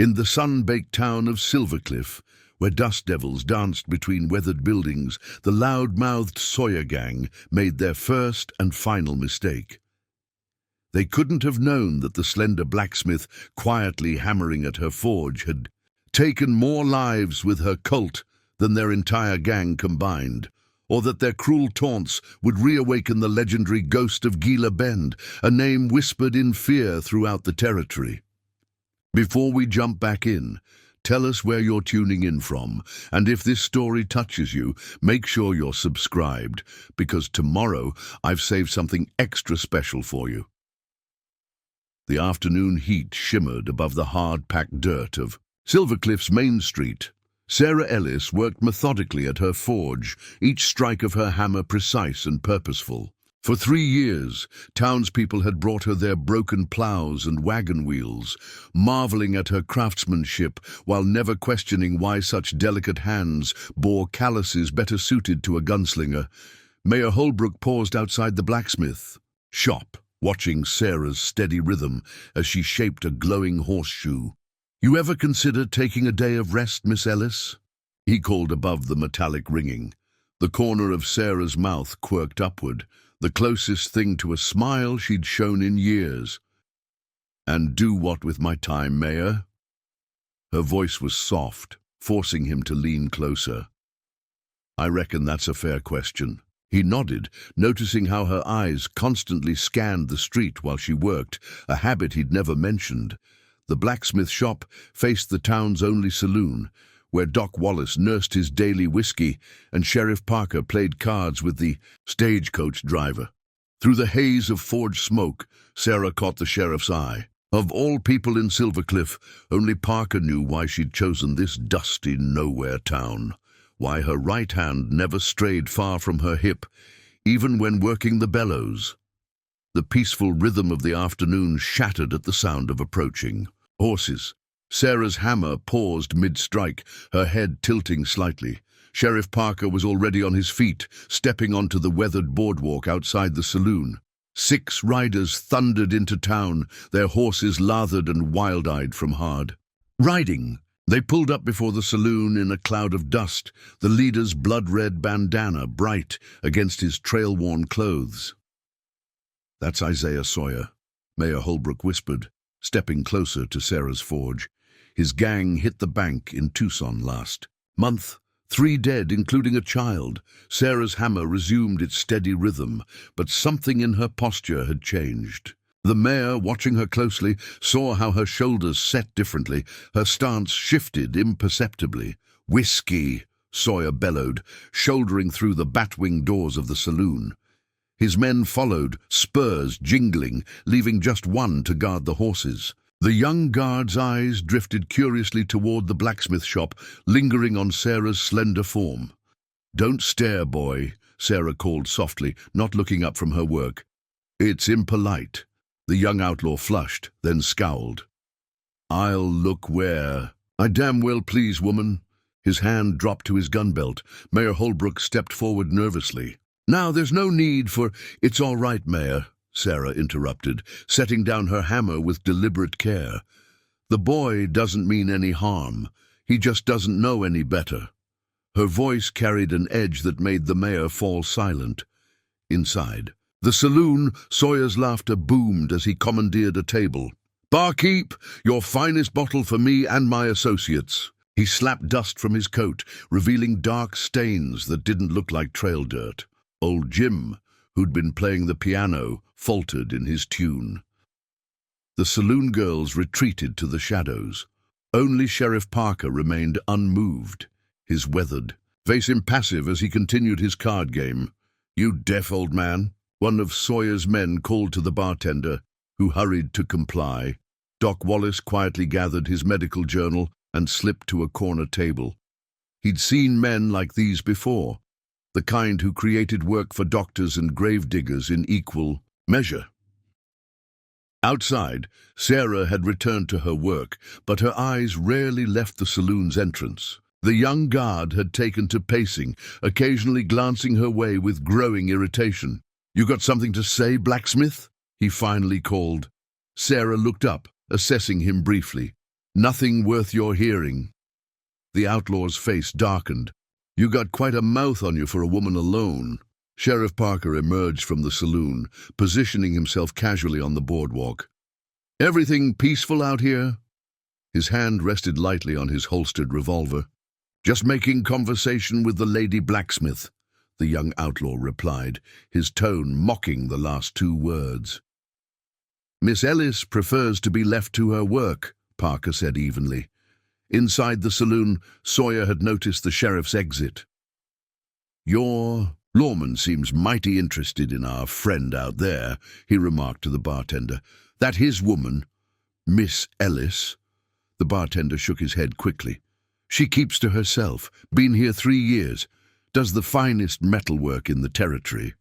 In the sun-baked town of Silvercliff, where dust devils danced between weathered buildings, the loud-mouthed Sawyer gang made their first and final mistake. They couldn't have known that the slender blacksmith, quietly hammering at her forge, had taken more lives with her cult than their entire gang combined, or that their cruel taunts would reawaken the legendary ghost of Gila Bend, a name whispered in fear throughout the territory. Before we jump back in, tell us where you're tuning in from, and if this story touches you, make sure you're subscribed, because tomorrow I've saved something extra special for you. The afternoon heat shimmered above the hard-packed dirt of Silvercliff's Main Street. Sarah Ellis worked methodically at her forge, each strike of her hammer precise and purposeful. For 3 years, townspeople had brought her their broken plows and wagon wheels, marveling at her craftsmanship while never questioning why such delicate hands bore calluses better suited to a gunslinger. Mayor Holbrook paused outside the blacksmith shop, watching Sarah's steady rhythm as she shaped a glowing horseshoe. "You ever consider taking a day of rest, Miss Ellis?" he called above the metallic ringing. The corner of Sarah's mouth quirked upward, the closest thing to a smile she'd shown in years. "And do what with my time, Mayor?" Her voice was soft, forcing him to lean closer. "I reckon that's a fair question." He nodded, noticing how her eyes constantly scanned the street while she worked, a habit he'd never mentioned. The blacksmith shop faced the town's only saloon, where Doc Wallace nursed his daily whiskey and Sheriff Parker played cards with the stagecoach driver. Through the haze of forge smoke, Sarah caught the sheriff's eye. Of all people in Silvercliff, only Parker knew why she'd chosen this dusty nowhere town, why her right hand never strayed far from her hip, even when working the bellows. The peaceful rhythm of the afternoon shattered at the sound of approaching horses. Sarah's hammer paused mid-strike, her head tilting slightly. Sheriff Parker was already on his feet, stepping onto the weathered boardwalk outside the saloon. 6 riders thundered into town, their horses lathered and wild-eyed from hard riding. They pulled up before the saloon in a cloud of dust, the leader's blood-red bandana bright against his trail-worn clothes. "That's Isaiah Sawyer," Mayor Holbrook whispered, stepping closer to Sarah's forge. "His gang hit the bank in Tucson last month. 3 dead, including a child." Sarah's hammer resumed its steady rhythm, but something in her posture had changed. The mayor, watching her closely, saw how her shoulders set differently. Her stance shifted imperceptibly. "Whiskey," Sawyer bellowed, shouldering through the bat-wing doors of the saloon. His men followed, spurs jingling, leaving just one to guard the horses. The young guard's eyes drifted curiously toward the blacksmith shop, lingering on Sarah's slender form. "Don't stare, boy," Sarah called softly, not looking up from her work. "It's impolite." The young outlaw flushed, then scowled. "I'll look where." "I damn well please, woman." His hand dropped to his gun belt. Mayor Holbrook stepped forward nervously. "Now, there's no need for—" "It's all right, Mayor," Sarah interrupted, setting down her hammer with deliberate care. "The boy doesn't mean any harm. He just doesn't know any better." Her voice carried an edge that made the mayor fall silent. Inside the saloon, Sawyer's laughter boomed as he commandeered a table. "Barkeep, your finest bottle for me and my associates." He slapped dust from his coat, revealing dark stains that didn't look like trail dirt. Old Jim, who'd been playing the piano, faltered in his tune. The saloon girls retreated to the shadows. Only Sheriff Parker remained unmoved, his weathered face impassive as he continued his card game. "You deaf old man," one of Sawyer's men called to the bartender, who hurried to comply. Doc Wallace quietly gathered his medical journal and slipped to a corner table. He'd seen men like these before, the kind who created work for doctors and gravediggers in equal measure. Outside, Sarah had returned to her work, but her eyes rarely left the saloon's entrance. The young guard had taken to pacing, occasionally glancing her way with growing irritation. "You got something to say, Blacksmith?" he finally called. Sarah looked up, assessing him briefly. Nothing worth your hearing." The outlaw's face darkened. "You got quite a mouth on you for a woman alone." Sheriff Parker emerged from the saloon, positioning himself casually on the boardwalk. "Everything peaceful out here?" His hand rested lightly on his holstered revolver. "Just making conversation with the Lady Blacksmith," the young outlaw replied, his tone mocking the last two words. "Miss Ellis prefers to be left to her work," Parker said evenly. Inside the saloon, Sawyer had noticed the sheriff's exit. "Your lawman seems mighty interested in our friend out there," he remarked to the bartender. "That his woman, Miss Ellis?" The bartender shook his head quickly. "She keeps to herself, been here 3 years, does the finest metalwork in the territory."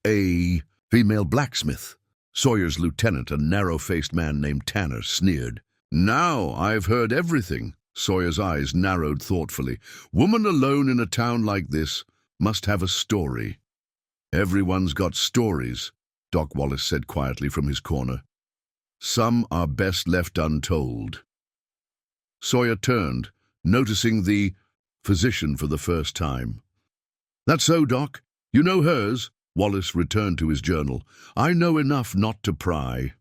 "A female blacksmith?" Sawyer's lieutenant, a narrow-faced man named Tanner, sneered. "Now I've heard everything." Sawyer's eyes narrowed thoughtfully. "Woman alone in a town like this must have a story." "Everyone's got stories," Doc Wallace said quietly from his corner. "Some are best left untold." Sawyer turned, noticing the physician for the first time. "That's so, Doc. You know hers?" Wallace returned to his journal. "I know enough not to pry."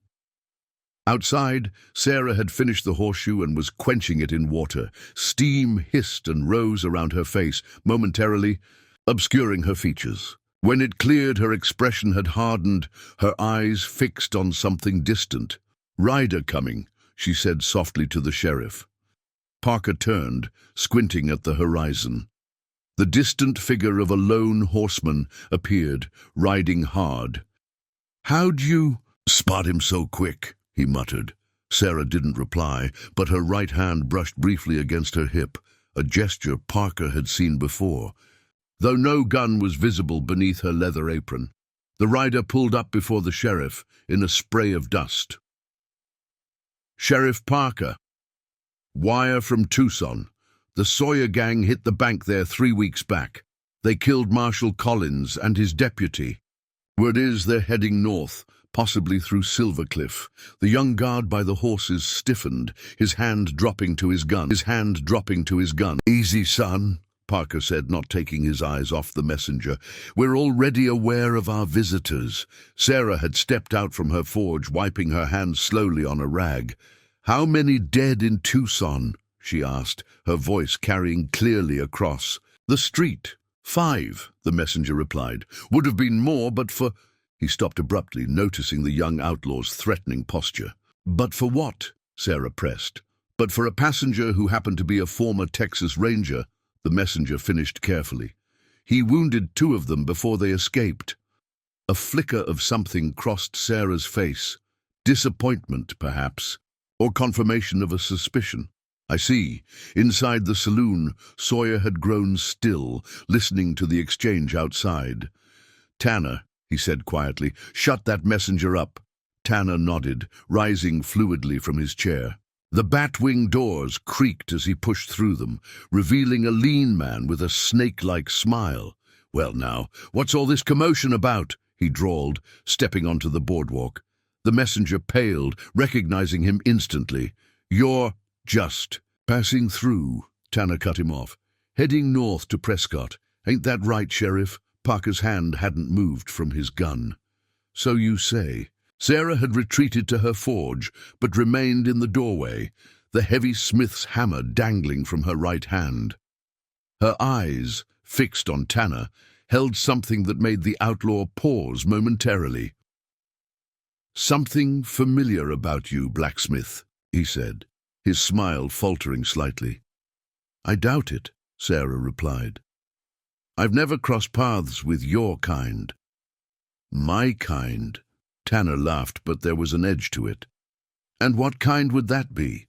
Outside, Sarah had finished the horseshoe and was quenching it in water. Steam hissed and rose around her face, momentarily obscuring her features. When it cleared, her expression had hardened, her eyes fixed on something distant. "Rider coming," she said softly to the sheriff. Parker turned, squinting at the horizon. The distant figure of a lone horseman appeared, riding hard. "How'd you spot him so quick?" he muttered. Sarah didn't reply, but her right hand brushed briefly against her hip, a gesture Parker had seen before. Though no gun was visible beneath her leather apron, the rider pulled up before the sheriff in a spray of dust. "Sheriff Parker. Wire from Tucson. The Sawyer gang hit the bank there 3 weeks back. They killed Marshal Collins and his deputy. Word is they're heading north, possibly through Silver Cliff." The young guard by the horses stiffened, his hand dropping to his gun. "Easy, son," Parker said, not taking his eyes off the messenger. "We're already aware of our visitors." Sarah had stepped out from her forge, wiping her hands slowly on a rag. "How many dead in Tucson?" she asked, her voice carrying clearly across. "The street. 5, the messenger replied. "Would have been more, but for—" He stopped abruptly, noticing the young outlaw's threatening posture. "But for what?" Sarah pressed. "But for a passenger who happened to be a former Texas Ranger," the messenger finished carefully. "He wounded 2 of them before they escaped." A flicker of something crossed Sarah's face. Disappointment, perhaps, or confirmation of a suspicion. "I see." Inside the saloon, Sawyer had grown still, listening to the exchange outside. "Tanner," he said quietly, "shut that messenger up." Tanner nodded, rising fluidly from his chair. The bat-wing doors creaked as he pushed through them, revealing a lean man with a snake-like smile. "Well now, what's all this commotion about?" he drawled, stepping onto the boardwalk. The messenger paled, recognizing him instantly. "You're just passing through," Tanner cut him off. "Heading north to Prescott. Ain't that right, Sheriff?" Parker's hand hadn't moved from his gun. "So you say." Sarah had retreated to her forge, but remained in the doorway, the heavy smith's hammer dangling from her right hand. Her eyes, fixed on Tanner, held something that made the outlaw pause momentarily. "Something familiar about you, Blacksmith," he said, his smile faltering slightly. "I doubt it," Sarah replied. "I've never crossed paths with your kind." "My kind?" Tanner laughed, but there was an edge to it. "And what kind would that be?"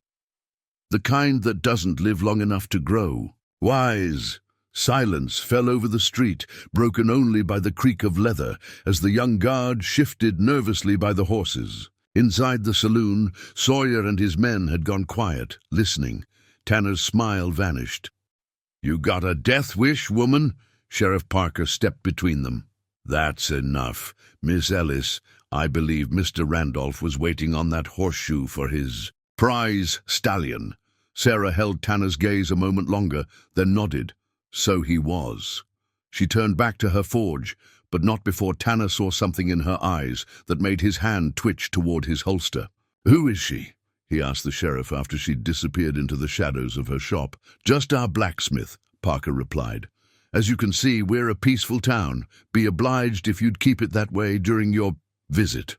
"The kind that doesn't live long enough to grow." "Wise." Silence fell over the street, broken only by the creak of leather, as the young guard shifted nervously by the horses. Inside the saloon, Sawyer and his men had gone quiet, listening. Tanner's smile vanished. "You got a death wish, woman?" Sheriff Parker stepped between them. "That's enough. Miss Ellis, I believe Mr. Randolph was waiting on that horseshoe for his Prize stallion. Sarah held Tanner's gaze a moment longer, then nodded. So he was. She turned back to her forge, but not before Tanner saw something in her eyes that made his hand twitch toward his holster. "Who is she?" he asked the sheriff after she'd disappeared into the shadows of her shop. "Just our blacksmith," Parker replied. "As you can see, we're a peaceful town. Be obliged if you'd keep it that way during your visit."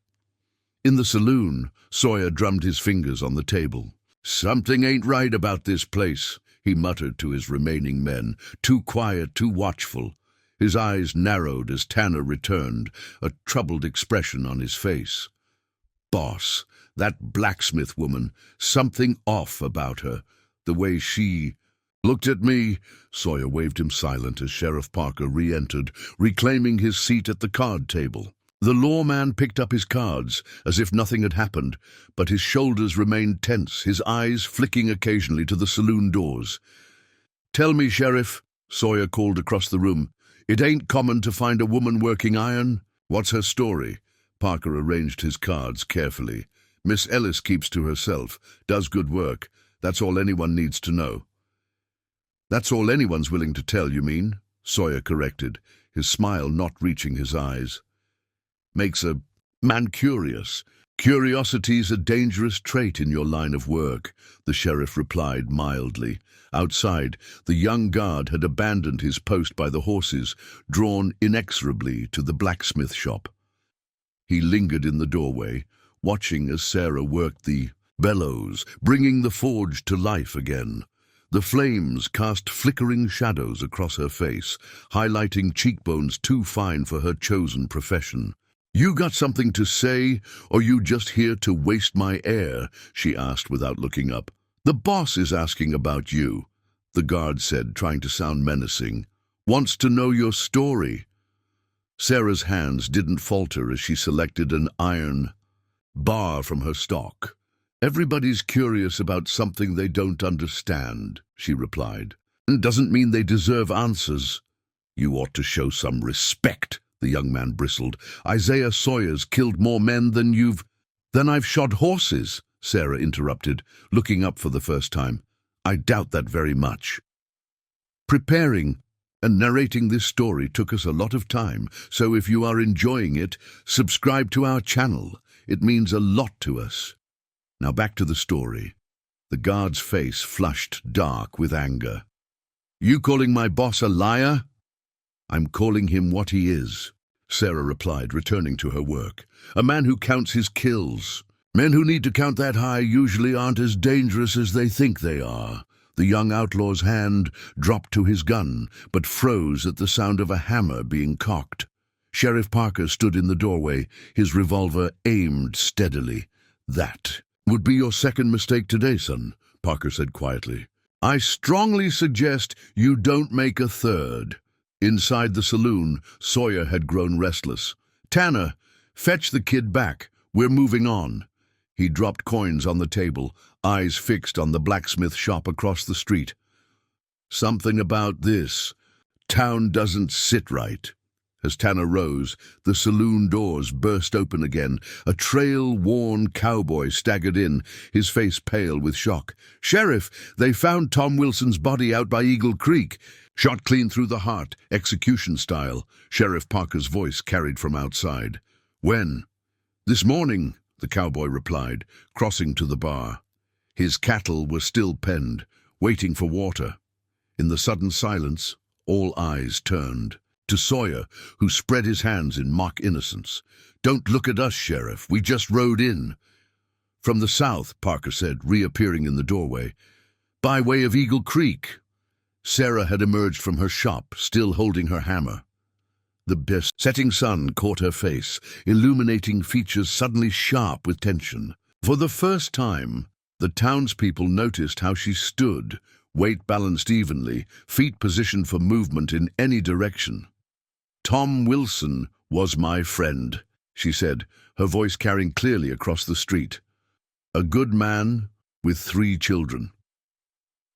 In the saloon, Sawyer drummed his fingers on the table. "Something ain't right about this place," he muttered to his remaining men. "Too quiet, too watchful." His eyes narrowed as Tanner returned, a troubled expression on his face. "Boss, that blacksmith woman, something off about her. The way she looked at me." Sawyer waved him silent as Sheriff Parker re-entered, reclaiming his seat at the card table. The lawman picked up his cards, as if nothing had happened, but his shoulders remained tense, his eyes flicking occasionally to the saloon doors. "Tell me, Sheriff," Sawyer called across the room, "it ain't common to find a woman working iron? What's her story?" Parker arranged his cards carefully. "Miss Ellis keeps to herself, does good work. That's all anyone needs to know." "That's all anyone's willing to tell, you mean?" Sawyer corrected, his smile not reaching his eyes. "Makes a man curious." "Curiosity's a dangerous trait in your line of work," the sheriff replied mildly. Outside, the young guard had abandoned his post by the horses, drawn inexorably to the blacksmith shop. He lingered in the doorway, watching as Sarah worked the bellows, bringing the forge to life again. The flames cast flickering shadows across her face, highlighting cheekbones too fine for her chosen profession. "You got something to say, or you just here to waste my air?" she asked without looking up. "The boss is asking about you," the guard said, trying to sound menacing. "Wants to know your story." Sarah's hands didn't falter as she selected an iron bar from her stock. "Everybody's curious about something they don't understand," she replied. "Doesn't mean they deserve answers." "You ought to show some respect," the young man bristled. "Isaiah Sawyer's killed more men than I've shot horses," Sarah interrupted, looking up for the first time. "I doubt that very much." "Preparing and narrating this story took us a lot of time, so if you are enjoying it, subscribe to our channel. It means a lot to us." Now back to the story. The guard's face flushed dark with anger. "You calling my boss a liar?" "I'm calling him what he is," Sarah replied, returning to her work. "A man who counts his kills. Men who need to count that high usually aren't as dangerous as they think they are." The young outlaw's hand dropped to his gun, but froze at the sound of a hammer being cocked. Sheriff Parker stood in the doorway, his revolver aimed steadily. "That would be your second mistake today, son," Parker said quietly. "I strongly suggest you don't make a third." Inside the saloon, Sawyer had grown restless. "Tanner, fetch the kid back. We're moving on." He dropped coins on the table, eyes fixed on the blacksmith shop across the street. "Something about this town doesn't sit right." As Tanner rose, the saloon doors burst open again. A trail-worn cowboy staggered in, his face pale with shock. "Sheriff, they found Tom Wilson's body out by Eagle Creek. Shot clean through the heart, execution style," Sheriff Parker's voice carried from outside. "When?" "This morning," the cowboy replied, crossing to the bar. His cattle were still penned, waiting for water. In the sudden silence, all eyes turned to Sawyer, who spread his hands in mock innocence. "Don't look at us, Sheriff. We just rode in." "From the south," Parker said, reappearing in the doorway. "By way of Eagle Creek." Sarah had emerged from her shop, still holding her hammer. The setting sun caught her face, illuminating features suddenly sharp with tension. For the first time, the townspeople noticed how she stood, weight balanced evenly, feet positioned for movement in any direction. "Tom Wilson was my friend," she said, her voice carrying clearly across the street. "A good man with 3 children."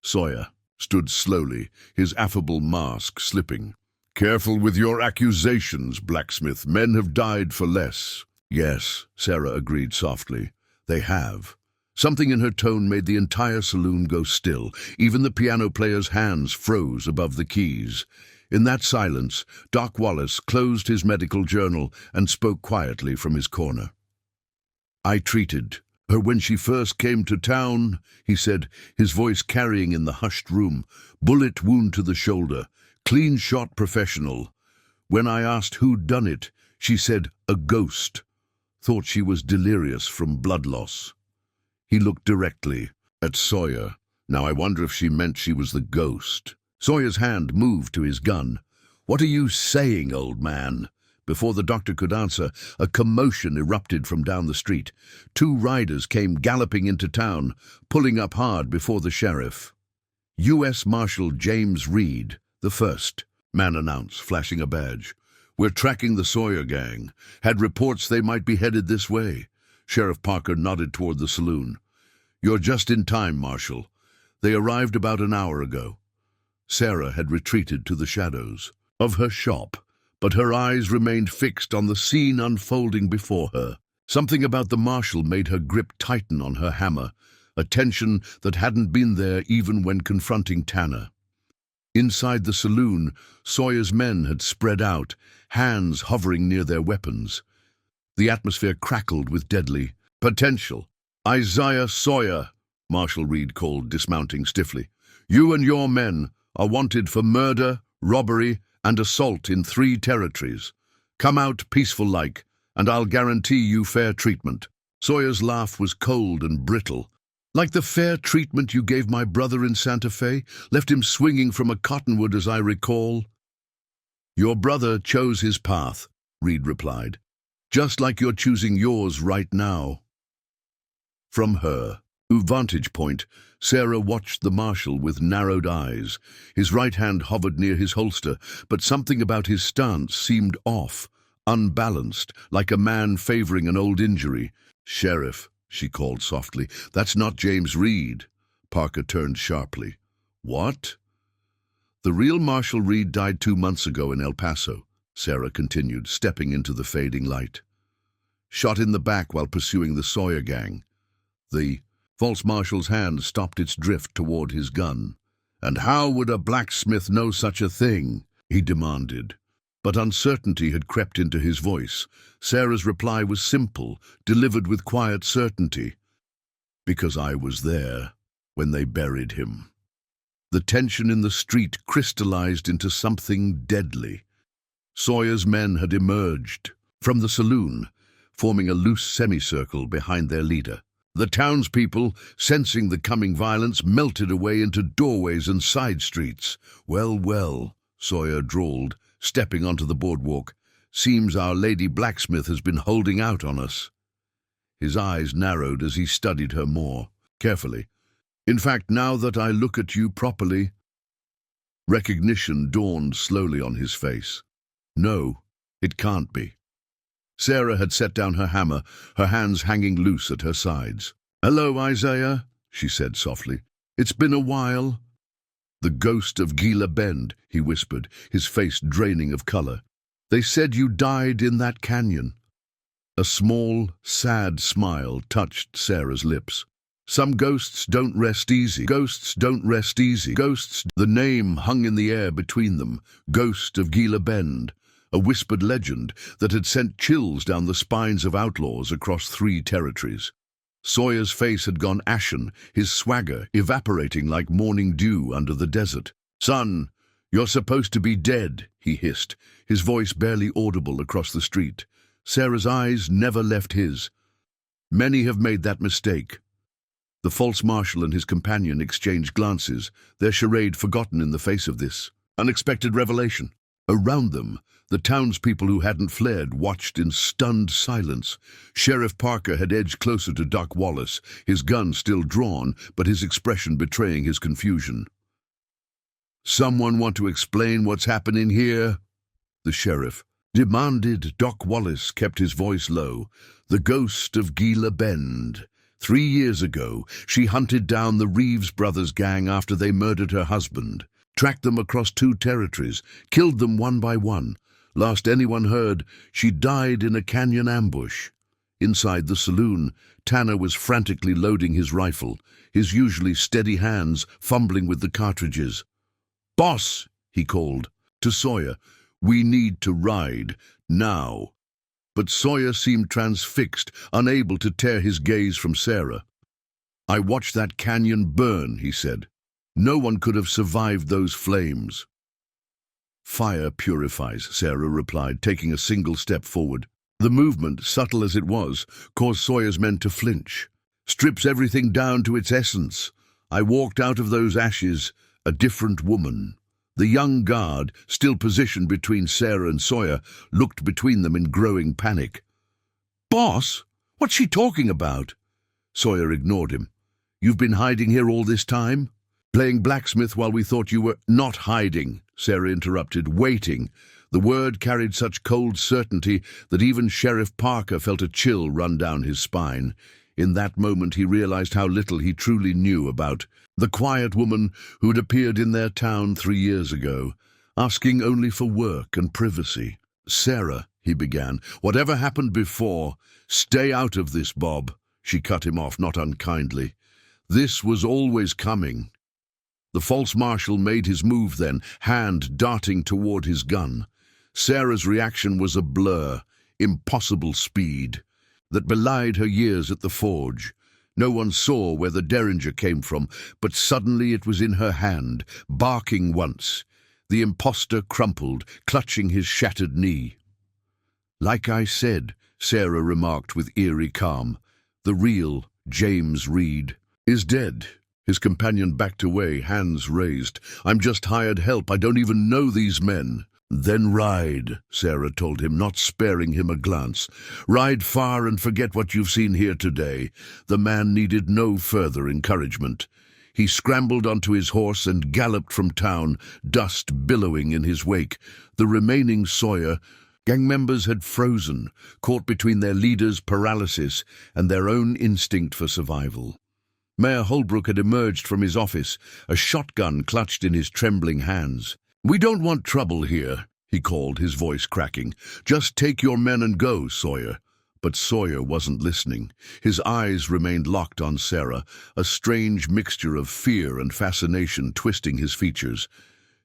Sawyer stood slowly, his affable mask slipping. "Careful with your accusations, Blacksmith. Men have died for less." "Yes," Sarah agreed softly. "They have. Something in her tone made the entire saloon go still. Even the piano player's hands froze above the keys. In that silence, Doc Wallace closed his medical journal and spoke quietly from his corner. "I treated her when she first came to town," he said, his voice carrying in the hushed room. "Bullet wound to the shoulder. Clean shot professional. When I asked who'd done it, she said, 'A ghost.' Thought she was delirious from blood loss." He looked directly at Sawyer. Now I wonder if she meant she was the ghost. Sawyer's hand moved to his gun. "What are you saying, old man?" Before the doctor could answer, a commotion erupted from down the street. 2 riders came galloping into town, pulling up hard before the sheriff. "U.S. Marshal James Reed, the first," man announced, flashing a badge. "We're tracking the Sawyer gang. Had reports they might be headed this way." Sheriff Parker nodded toward the saloon. "You're just in time, Marshal. They arrived about an hour ago." Sarah had retreated to the shadows of her shop, but her eyes remained fixed on the scene unfolding before her. Something about the marshal made her grip tighten on her hammer, a tension that hadn't been there even when confronting Tanner. Inside the saloon, Sawyer's men had spread out, hands hovering near their weapons. The atmosphere crackled with deadly potential. "Isaiah Sawyer," Marshal Reed called, dismounting stiffly. "You and your men are wanted for murder, robbery, and assault in 3 territories. Come out peaceful-like, and I'll guarantee you fair treatment." Sawyer's laugh was cold and brittle. "Like the fair treatment you gave my brother in Santa Fe? Left him swinging from a cottonwood, as I recall." "Your brother chose his path," Reed replied. "Just like you're choosing yours right now." From her vantage point, Sarah watched the marshal with narrowed eyes. His right hand hovered near his holster, but something about his stance seemed off, unbalanced, like a man favoring an old injury. "Sheriff," she called softly, "that's not James Reed." Parker turned sharply. "What?" "The real Marshal Reed died 2 months ago in El Paso," Sarah continued, stepping into the fading light. "Shot in the back while pursuing the Sawyer gang." The false marshal's hand stopped its drift toward his gun. "And how would a blacksmith know such a thing?" he demanded. But uncertainty had crept into his voice. Sarah's reply was simple, delivered with quiet certainty. "Because I was there when they buried him." The tension in the street crystallized into something deadly. Sawyer's men had emerged from the saloon, forming a loose semicircle behind their leader. The townspeople, sensing the coming violence, melted away into doorways and side streets. "Well, well," Sawyer drawled, stepping onto the boardwalk. "Seems Our Lady Blacksmith has been holding out on us." His eyes narrowed as he studied her more carefully. "In fact, now that I look at you properly..." Recognition dawned slowly on his face. "No, it can't be." Sarah had set down her hammer, her hands hanging loose at her sides. "Hello, Isaiah," she said softly. "It's been a while." "The ghost of Gila Bend," he whispered, his face draining of color. "They said you died in that canyon." A small, sad smile touched Sarah's lips. "Some ghosts don't rest easy. Ghosts don't rest easy. Ghosts..." The name hung in the air between them. Ghost of Gila Bend. A whispered legend that had sent chills down the spines of outlaws across 3 territories. Sawyer's face had gone ashen, his swagger evaporating like morning dew under the desert. "Son, you're supposed to be dead," he hissed, his voice barely audible across the street. Sarah's eyes never left his. "Many have made that mistake." The false marshal and his companion exchanged glances, their charade forgotten in the face of this unexpected revelation. Around them, the townspeople who hadn't fled watched in stunned silence. Sheriff Parker had edged closer to Doc Wallace, his gun still drawn, but his expression betraying his confusion. "Someone want to explain what's happening here?" the sheriff demanded. Doc Wallace kept his voice low. "The ghost of Gila Bend. 3 years ago, she hunted down the Reeves brothers gang after they murdered her husband. Tracked them across 2 territories, killed them one by one. Last anyone heard, she died in a canyon ambush." Inside the saloon, Tanner was frantically loading his rifle, his usually steady hands fumbling with the cartridges. "Boss," he called. To Sawyer, "We need to ride, now." But Sawyer seemed transfixed, unable to tear his gaze from Sarah. "I watched that canyon burn," he said. "No one could have survived those flames." "Fire purifies," Sarah replied, taking a single step forward. The movement, subtle as it was, caused Sawyer's men to flinch. "Strips everything down to its essence. I walked out of those ashes a different woman." The young guard, still positioned between Sarah and Sawyer, looked between them in growing panic. "Boss, what's she talking about?" Sawyer ignored him. "You've been hiding here all this time? Playing blacksmith while we thought you were—" "Not hiding," Sarah interrupted, "waiting." The word carried such cold certainty that even Sheriff Parker felt a chill run down his spine. In that moment he realized how little he truly knew about the quiet woman who'd appeared in their town 3 years ago, asking only for work and privacy. "Sarah," he began, "whatever happened before, stay out of this, Bob." She cut him off, not unkindly. "This was always coming." The false marshal made his move then, hand darting toward his gun. Sarah's reaction was a blur, impossible speed, that belied her years at the forge. No one saw where the derringer came from, but suddenly it was in her hand, barking once. The impostor crumpled, clutching his shattered knee. "Like I said," Sarah remarked with eerie calm, "the real James Reed is dead." His companion backed away, hands raised. "I'm just hired help. I don't even know these men." "Then ride," Sarah told him, not sparing him a glance. "Ride far and forget what you've seen here today." The man needed no further encouragement. He scrambled onto his horse and galloped from town, dust billowing in his wake. The remaining Sawyer gang members had frozen, caught between their leader's paralysis and their own instinct for survival. Mayor Holbrook had emerged from his office, a shotgun clutched in his trembling hands. "We don't want trouble here," he called, his voice cracking. "Just take your men and go, Sawyer." But Sawyer wasn't listening. His eyes remained locked on Sarah, a strange mixture of fear and fascination twisting his features.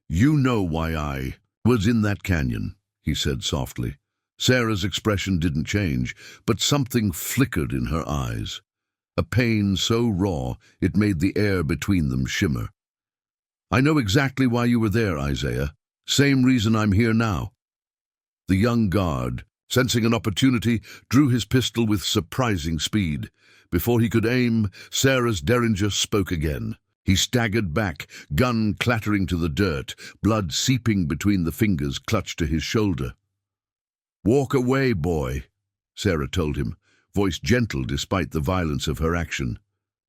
"You know why I was in that canyon," he said softly. Sarah's expression didn't change, but something flickered in her eyes. A pain so raw it made the air between them shimmer. "I know exactly why you were there, Isaiah. Same reason I'm here now." The young guard, sensing an opportunity, drew his pistol with surprising speed. Before he could aim, Sarah's derringer spoke again. He staggered back, gun clattering to the dirt, blood seeping between the fingers clutched to his shoulder. "Walk away, boy," Sarah told him, voice gentle despite the violence of her action.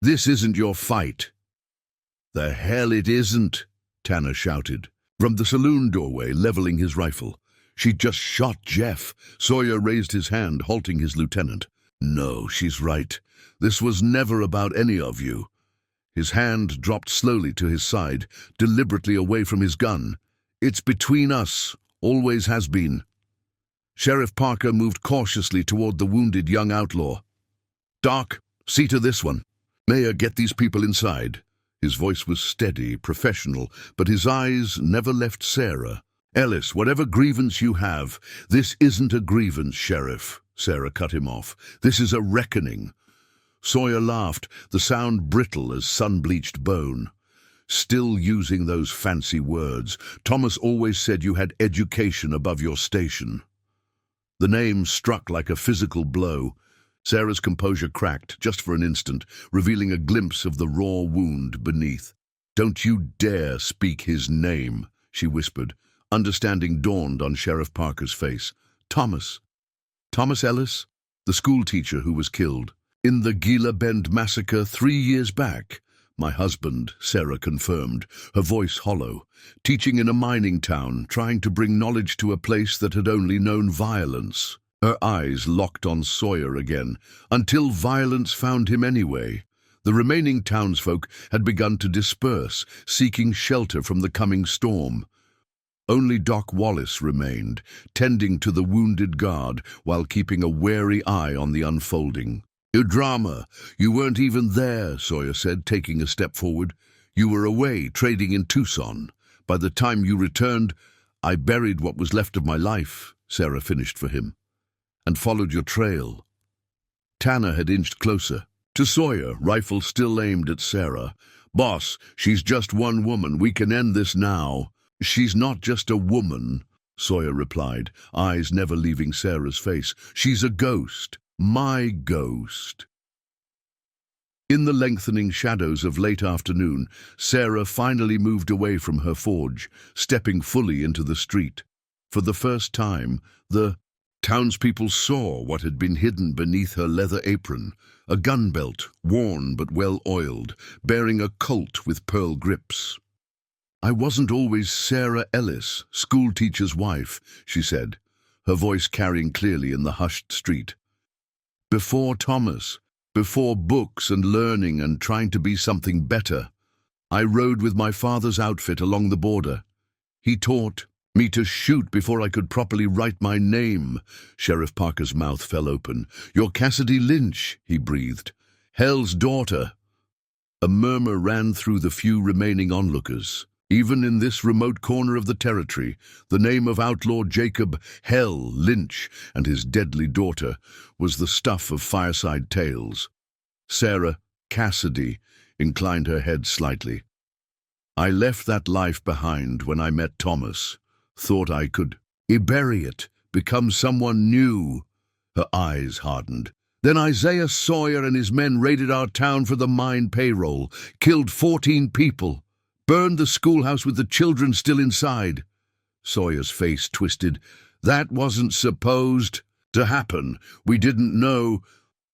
"This isn't your fight." "The hell it isn't," Tanner shouted. From the saloon doorway, leveling his rifle. "She just shot Jeff." Sawyer raised his hand, halting his lieutenant. "No, she's right. This was never about any of you." His hand dropped slowly to his side, deliberately away from his gun. "It's between us, always has been." Sheriff Parker moved cautiously toward the wounded young outlaw. "Doc, see to this one. Mayor, get these people inside." His voice was steady, professional, but his eyes never left Sarah. "Ellis, whatever grievance you have, this isn't a grievance, Sheriff," Sarah cut him off. "This is a reckoning." Sawyer laughed, the sound brittle as sun-bleached bone. "Still using those fancy words. Thomas always said you had education above your station." The name struck like a physical blow. Sarah's composure cracked, just for an instant, revealing a glimpse of the raw wound beneath. "Don't you dare speak his name," she whispered. Understanding dawned on Sheriff Parker's face. "Thomas. Thomas Ellis, the schoolteacher who was killed in the Gila Bend massacre 3 years back." "My husband," Sarah confirmed, her voice hollow. "Teaching in a mining town, trying to bring knowledge to a place that had only known violence." Her eyes locked on Sawyer again, until violence found him anyway. The remaining townsfolk had begun to disperse, seeking shelter from the coming storm. Only Doc Wallace remained, tending to the wounded guard while keeping a wary eye on the unfolding. "Your drama. You weren't even there," Sawyer said, taking a step forward. "You were away, trading in Tucson. By the time you returned, I buried what was left of my life," Sarah finished for him, "and followed your trail." Tanner had inched closer. To Sawyer, rifle still aimed at Sarah. "Boss, she's just one woman. We can end this now." "She's not just a woman," Sawyer replied, eyes never leaving Sarah's face. "She's a ghost. My ghost." In the lengthening shadows of late afternoon, Sarah finally moved away from her forge, stepping fully into the street. For the first time, the townspeople saw what had been hidden beneath her leather apron, a gun belt, worn but well-oiled, bearing a Colt with pearl grips. "I wasn't always Sarah Ellis, schoolteacher's wife," she said, her voice carrying clearly in the hushed street. "Before Thomas, before books and learning and trying to be something better, I rode with my father's outfit along the border. He taught me to shoot before I could properly write my name." Sheriff Parker's mouth fell open. "You're Cassidy Lynch," he breathed. "Hell's daughter." A murmur ran through the few remaining onlookers. Even in this remote corner of the territory, the name of outlaw Jacob Hell Lynch and his deadly daughter was the stuff of fireside tales. Sarah Cassidy inclined her head slightly. "I left that life behind when I met Thomas. Thought I could bury it, become someone new." Her eyes hardened. "Then Isaiah Sawyer and his men raided our town for the mine payroll, killed 14 people. Burned the schoolhouse with the children still inside." Sawyer's face twisted. "That wasn't supposed to happen. We didn't know."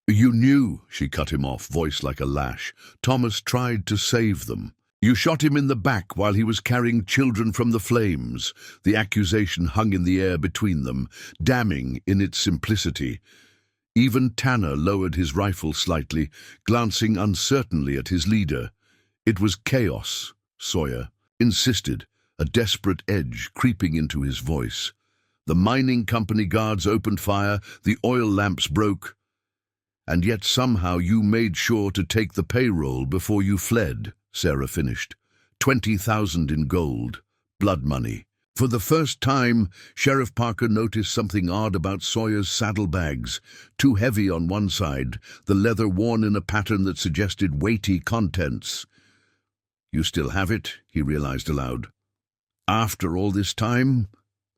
"You knew," she cut him off, voice like a lash. "Thomas tried to save them. You shot him in the back while he was carrying children from the flames." The accusation hung in the air between them, damning in its simplicity. Even Tanner lowered his rifle slightly, glancing uncertainly at his leader. "It was chaos," Sawyer insisted, a desperate edge creeping into his voice. "The mining company guards opened fire, the oil lamps broke, and yet somehow you made sure to take the payroll before you fled," Sarah finished. 20,000 in gold, blood money. For the first time, Sheriff Parker noticed something odd about Sawyer's saddlebags. Too heavy on one side, the leather worn in a pattern that suggested weighty contents. "You still have it," he realized aloud. "After all this time?"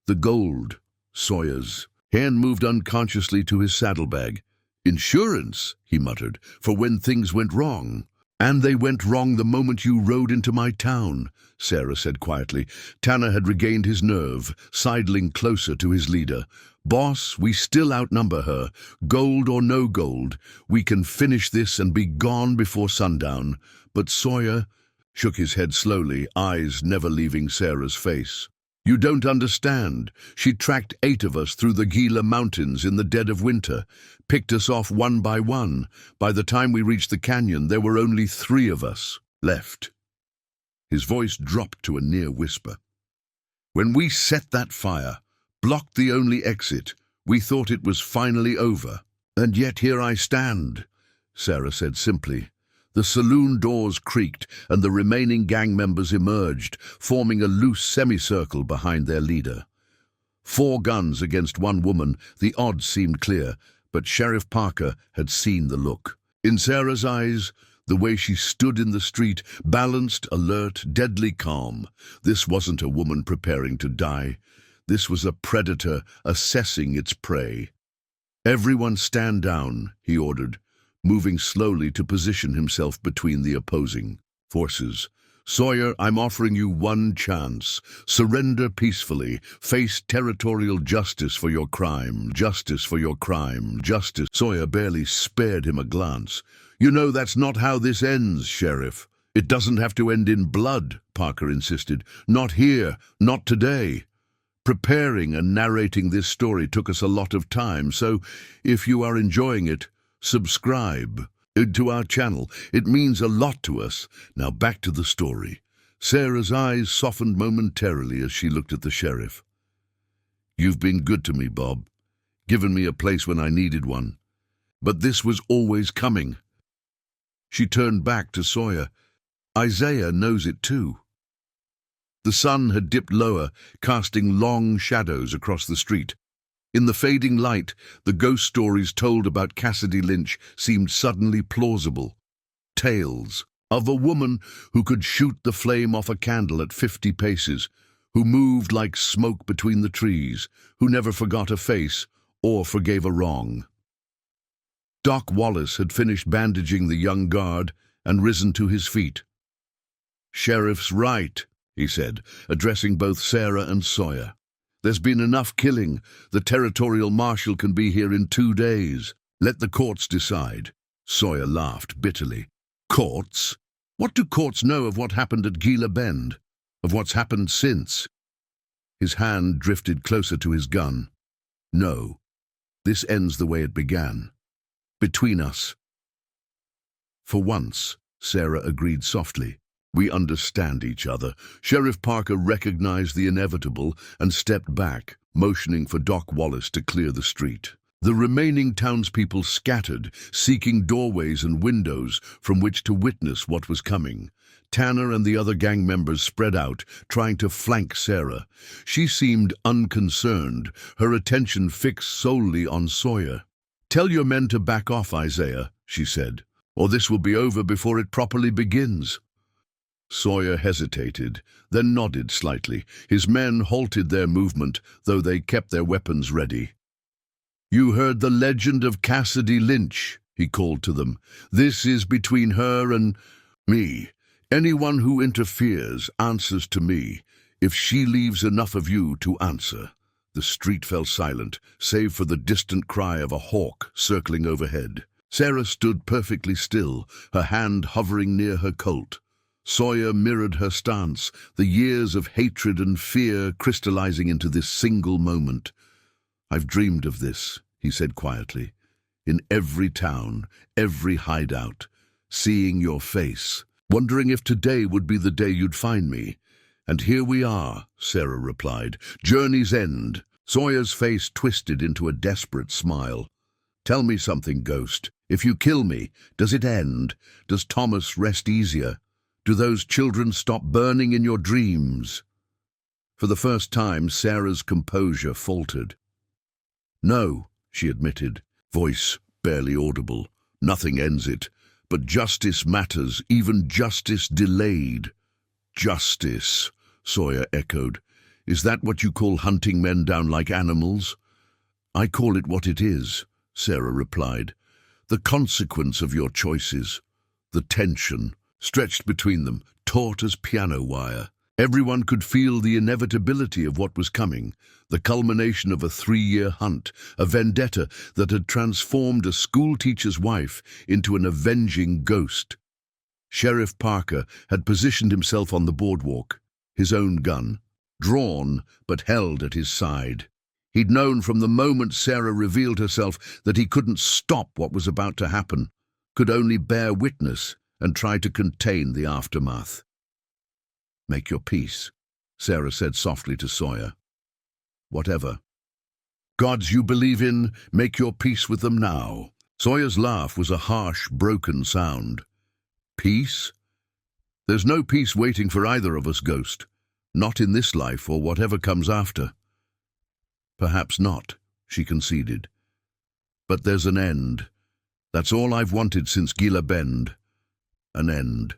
"The gold, Sawyer's." Hand moved unconsciously to his saddlebag. "Insurance," he muttered, "for when things went wrong." "And they went wrong the moment you rode into my town," Sarah said quietly. Tanner had regained his nerve, sidling closer to his leader. "Boss, we still outnumber her. Gold or no gold, we can finish this and be gone before sundown." But Sawyer shook his head slowly, eyes never leaving Sarah's face. "You don't understand. She tracked 8 of us through the Gila Mountains in the dead of winter, picked us off one by one. By the time we reached the canyon, there were only 3 of us left." His voice dropped to a near whisper. "When we set that fire, blocked the only exit, we thought it was finally over. And yet here I stand," Sarah said simply. The saloon doors creaked, and the remaining gang members emerged, forming a loose semicircle behind their leader. 4 guns against 1 woman, the odds seemed clear, but Sheriff Parker had seen the look. In Sarah's eyes, the way she stood in the street, balanced, alert, deadly calm. This wasn't a woman preparing to die. This was a predator assessing its prey. "Everyone stand down," he ordered, moving slowly to position himself between the opposing forces. "Sawyer, I'm offering you one chance. Surrender peacefully. Face territorial justice for your crime. Justice for your crime. Justice." Sawyer barely spared him a glance. "You know that's not how this ends, Sheriff." "It doesn't have to end in blood," Parker insisted. "Not here. Not today. Preparing and narrating this story took us a lot of time, so if you are enjoying it, subscribe to our channel. It means a lot to us. Now back to the story." Sarah's eyes softened momentarily as she looked at the sheriff. "You've been good to me, Bob, given me a place when I needed one. But this was always coming." She turned back to Sawyer. "Isaiah knows it too." The sun had dipped lower, casting long shadows across the street. In the fading light, the ghost stories told about Cassidy Lynch seemed suddenly plausible. Tales of a woman who could shoot the flame off a candle at 50 paces, who moved like smoke between the trees, who never forgot a face or forgave a wrong. Doc Wallace had finished bandaging the young guard and risen to his feet. "Sheriff's right," he said, addressing both Sarah and Sawyer. "There's been enough killing. The territorial marshal can be here in 2 days. Let the courts decide." Sawyer laughed bitterly. "Courts? What do courts know of what happened at Gila Bend? Of what's happened since?" His hand drifted closer to his gun. "No. This ends the way it began. Between us." "For once," Sarah agreed softly. "We understand each other." Sheriff Parker recognized the inevitable and stepped back, motioning for Doc Wallace to clear the street. The remaining townspeople scattered, seeking doorways and windows from which to witness what was coming. Tanner and the other gang members spread out, trying to flank Sarah. She seemed unconcerned, her attention fixed solely on Sawyer. "Tell your men to back off, Isaiah," she said, "or this will be over before it properly begins." Sawyer hesitated, then nodded slightly. His men halted their movement, though they kept their weapons ready. "You heard the legend of Cassidy Lynch," he called to them. "This is between her and me. Anyone who interferes answers to me, if she leaves enough of you to answer." The street fell silent, save for the distant cry of a hawk circling overhead. Sarah stood perfectly still, her hand hovering near her Colt. Sawyer mirrored her stance, the years of hatred and fear crystallizing into this single moment. "I've dreamed of this," he said quietly. "In every town, every hideout, seeing your face, wondering if today would be the day you'd find me. And here we are," Sarah replied. "Journey's end." Sawyer's face twisted into a desperate smile. "Tell me something, Ghost. If you kill me, does it end? Does Thomas rest easier? Do those children stop burning in your dreams?" For the first time, Sarah's composure faltered. "No," she admitted, voice barely audible. "Nothing ends it. But justice matters, even justice delayed." "Justice," Sawyer echoed. "Is that what you call hunting men down like animals?" "I call it what it is," Sarah replied. "The consequence of your choices. The tension, stretched between them, taut as piano wire. Everyone could feel the inevitability of what was coming, the culmination of a 3-year hunt, a vendetta that had transformed a schoolteacher's wife into an avenging ghost. Sheriff Parker had positioned himself on the boardwalk, his own gun, drawn but held at his side. He'd known from the moment Sarah revealed herself that he couldn't stop what was about to happen, could only bear witness and try to contain the aftermath. "Make your peace," Sarah said softly to Sawyer. "Whatever gods you believe in, make your peace with them now." Sawyer's laugh was a harsh, broken sound. "Peace? There's no peace waiting for either of us, Ghost. Not in this life or whatever comes after." "Perhaps not," she conceded. "But there's an end. That's all I've wanted since Gila Bend. An end."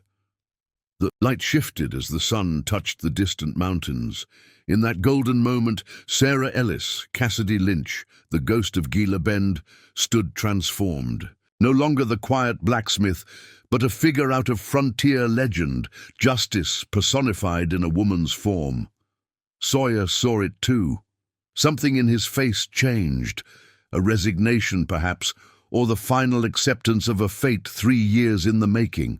The light shifted as the sun touched the distant mountains. In that golden moment, Sarah Ellis, Cassidy Lynch, the ghost of Gila Bend, stood transformed. No longer the quiet blacksmith, but a figure out of frontier legend, justice personified in a woman's form. Sawyer saw it too. Something in his face changed, a resignation perhaps, or the final acceptance of a fate 3 years in the making.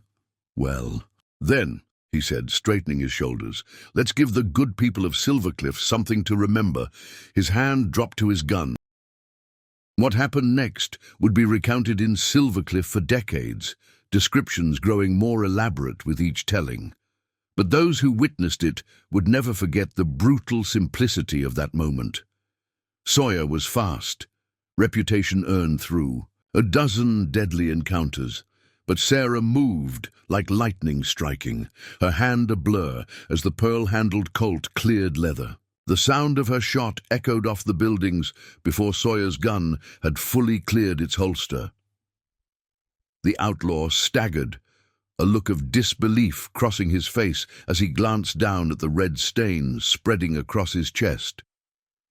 "Well, then," he said, straightening his shoulders, "let's give the good people of Silvercliff something to remember." His hand dropped to his gun. What happened next would be recounted in Silvercliff for decades, descriptions growing more elaborate with each telling. But those who witnessed it would never forget the brutal simplicity of that moment. Sawyer was fast, reputation earned through a dozen deadly encounters, but Sarah moved like lightning striking, her hand a blur as the pearl-handled Colt cleared leather. The sound of her shot echoed off the buildings before Sawyer's gun had fully cleared its holster. The outlaw staggered, a look of disbelief crossing his face as he glanced down at the red stain spreading across his chest.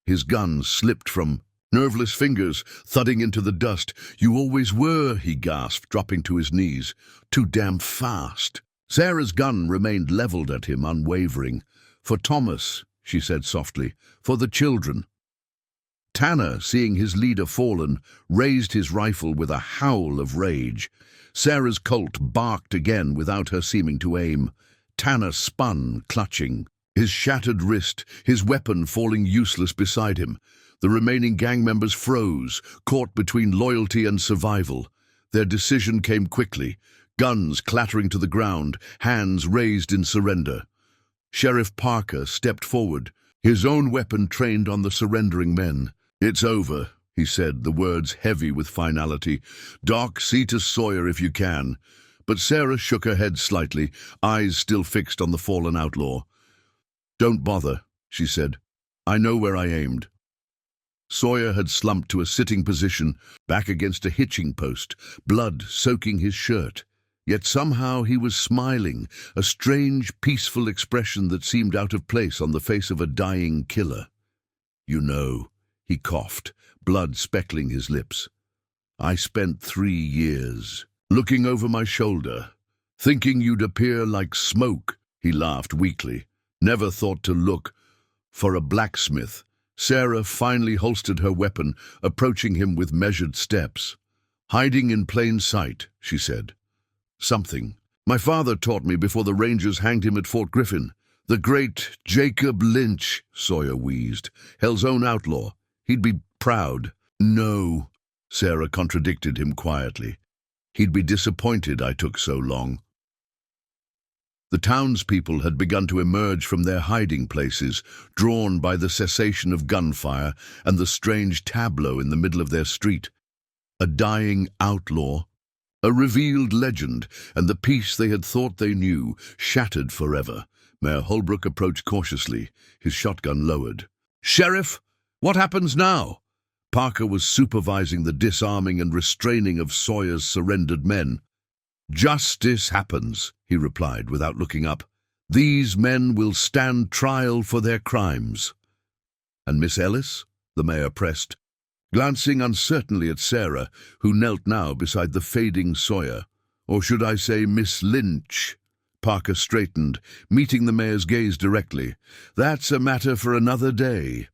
His gun slipped from nerveless fingers, thudding into the dust. "You always were," he gasped, dropping to his knees. "Too damn fast." Sarah's gun remained leveled at him, unwavering. "For Thomas," she said softly, "for the children." Tanner, seeing his leader fallen, raised his rifle with a howl of rage. Sarah's Colt barked again without her seeming to aim. Tanner spun, clutching, his shattered wrist, his weapon falling useless beside him. The remaining gang members froze, caught between loyalty and survival. Their decision came quickly, guns clattering to the ground, hands raised in surrender. Sheriff Parker stepped forward, his own weapon trained on the surrendering men. "It's over," he said, the words heavy with finality. "Doc, see to Sawyer if you can." But Sarah shook her head slightly, eyes still fixed on the fallen outlaw. "Don't bother," she said. "I know where I aimed." Sawyer had slumped to a sitting position, back against a hitching post, blood soaking his shirt. Yet somehow he was smiling, a strange, peaceful expression that seemed out of place on the face of a dying killer. "You know," he coughed, blood speckling his lips. "I spent 3 years looking over my shoulder, thinking you'd appear like smoke." He laughed weakly. "Never thought to look for a blacksmith." Sarah finally holstered her weapon, approaching him with measured steps. "Hiding in plain sight," she said. "Something my father taught me before the Rangers hanged him at Fort Griffin. The great Jacob Lynch," Sawyer wheezed, "Hell's own outlaw. He'd be proud." "No," Sarah contradicted him quietly. "He'd be disappointed I took so long." The townspeople had begun to emerge from their hiding places, drawn by the cessation of gunfire and the strange tableau in the middle of their street. A dying outlaw, a revealed legend, and the peace they had thought they knew, shattered forever. Mayor Holbrook approached cautiously, his shotgun lowered. "Sheriff, what happens now?" Parker was supervising the disarming and restraining of Sawyer's surrendered men. "Justice happens," he replied without looking up. "These men will stand trial for their crimes." "And Miss Ellis?" the mayor pressed, glancing uncertainly at Sarah, who knelt now beside the fading Sawyer. "Or should I say Miss Lynch?" Parker straightened, meeting the mayor's gaze directly. "That's a matter for another day."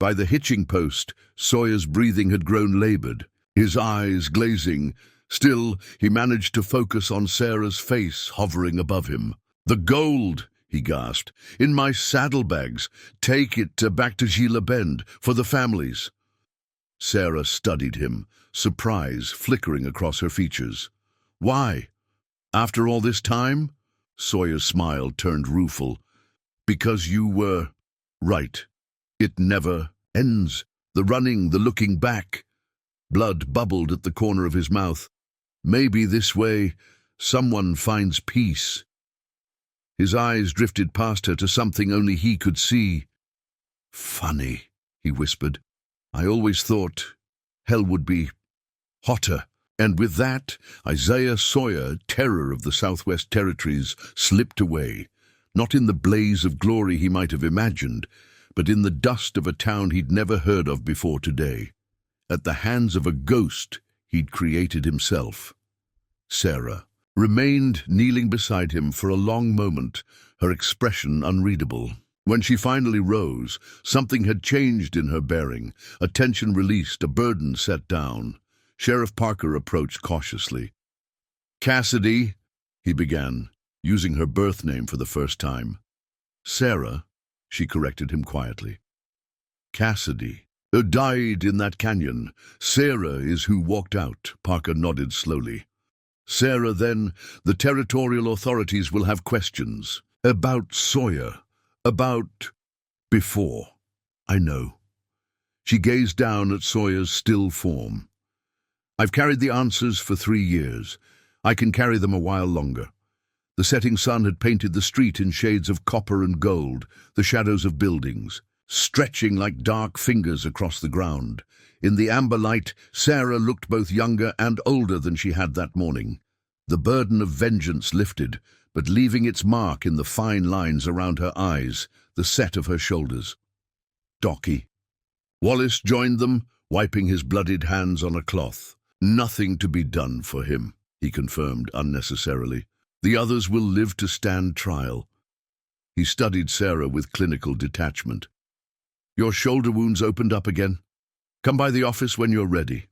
By the hitching post, Sawyer's breathing had grown labored, his eyes glazing. Still, he managed to focus on Sarah's face hovering above him. "The gold," he gasped, "in my saddlebags. Take it back to Gila Bend, for the families." Sarah studied him, surprise flickering across her features. "Why? After all this time?" Sawyer's smile turned rueful. "Because you were right. It never ends. The running, the looking back." Blood bubbled at the corner of his mouth. "Maybe this way someone finds peace." His eyes drifted past her to something only he could see. "Funny," he whispered. "I always thought hell would be hotter." And with that, Isaiah Sawyer, terror of the Southwest Territories, slipped away, not in the blaze of glory he might have imagined, but in the dust of a town he'd never heard of before today, at the hands of a ghost he'd created himself. Sarah remained kneeling beside him for a long moment, her expression unreadable. When she finally rose, something had changed in her bearing, a tension released, a burden set down. Sheriff Parker approached cautiously. "Cassidy," he began, using her birth name for the first time. "Sarah," she corrected him quietly. "Cassidy died in that canyon. Sarah is who walked out," Parker nodded slowly. "Sarah, then, the territorial authorities will have questions. About Sawyer. About before. I know. She gazed down at Sawyer's still form. I've carried the answers for 3 years. I can carry them a while longer. The setting sun had painted the street in shades of copper and gold, the shadows of buildings, stretching like dark fingers across the ground. In the amber light, Sarah looked both younger and older than she had that morning. The burden of vengeance lifted, but leaving its mark in the fine lines around her eyes, the set of her shoulders. Docky. Wallace joined them, wiping his bloodied hands on a cloth. Nothing to be done for him, he confirmed unnecessarily. The others will live to stand trial. He studied Sarah with clinical detachment. Your shoulder wounds opened up again? Come by the office when you're ready.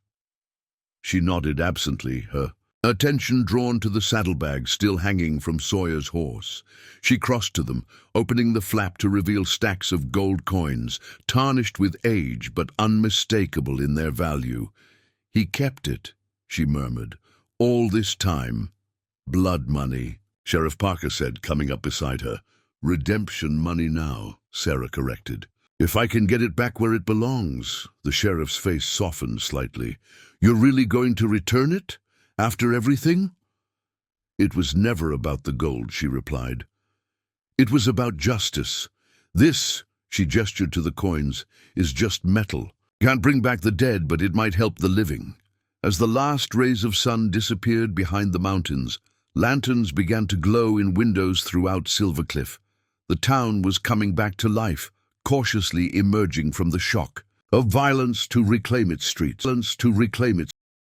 She nodded absently, her attention drawn to the saddlebags still hanging from Sawyer's horse. She crossed to them, opening the flap to reveal stacks of gold coins, tarnished with age but unmistakable in their value. He kept it, she murmured, all this time. Blood money, Sheriff Parker said, coming up beside her. Redemption money now, Sarah corrected. If I can get it back where it belongs. The sheriff's face softened slightly. You're really going to return it? After everything? It was never about the gold, she replied. It was about justice. This, she gestured to the coins, is just metal. Can't bring back the dead, but it might help the living. As the last rays of sun disappeared behind the mountains, lanterns began to glow in windows throughout Silvercliff. The town was coming back to life, cautiously emerging from the shock of violence to reclaim its streets.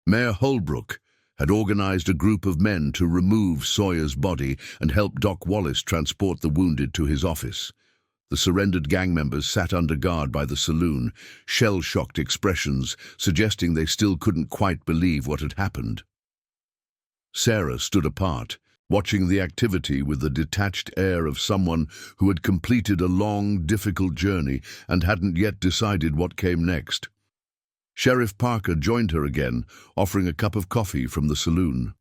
Mayor Holbrook had organized a group of men to remove Sawyer's body and help Doc Wallace transport the wounded to his office. The surrendered gang members sat under guard by the saloon, shell-shocked expressions suggesting they still couldn't quite believe what had happened. Sarah stood apart, watching the activity with the detached air of someone who had completed a long, difficult journey and hadn't yet decided what came next. Sheriff Parker joined her again, offering a cup of coffee from the saloon.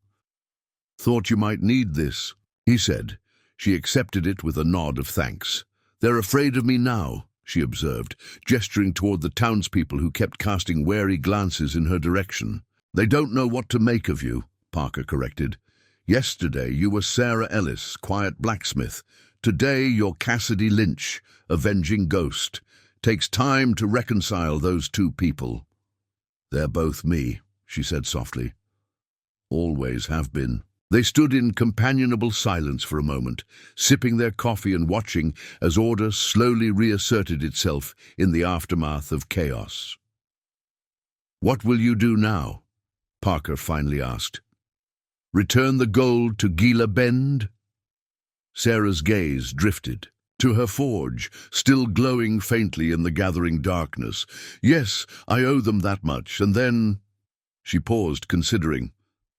Thought you might need this, he said. She accepted it with a nod of thanks. They're afraid of me now, she observed, gesturing toward the townspeople who kept casting wary glances in her direction. They don't know what to make of you, Parker corrected. Yesterday you were Sarah Ellis, quiet blacksmith. Today you're Cassidy Lynch, avenging ghost. Takes time to reconcile those two people. They're both me, she said softly. Always have been. They stood in companionable silence for a moment, sipping their coffee and watching as order slowly reasserted itself in the aftermath of chaos. What will you do now? Parker finally asked. Return the gold to Gila Bend? Sarah's gaze drifted to her forge, still glowing faintly in the gathering darkness. Yes, I owe them that much, and then... She paused, considering.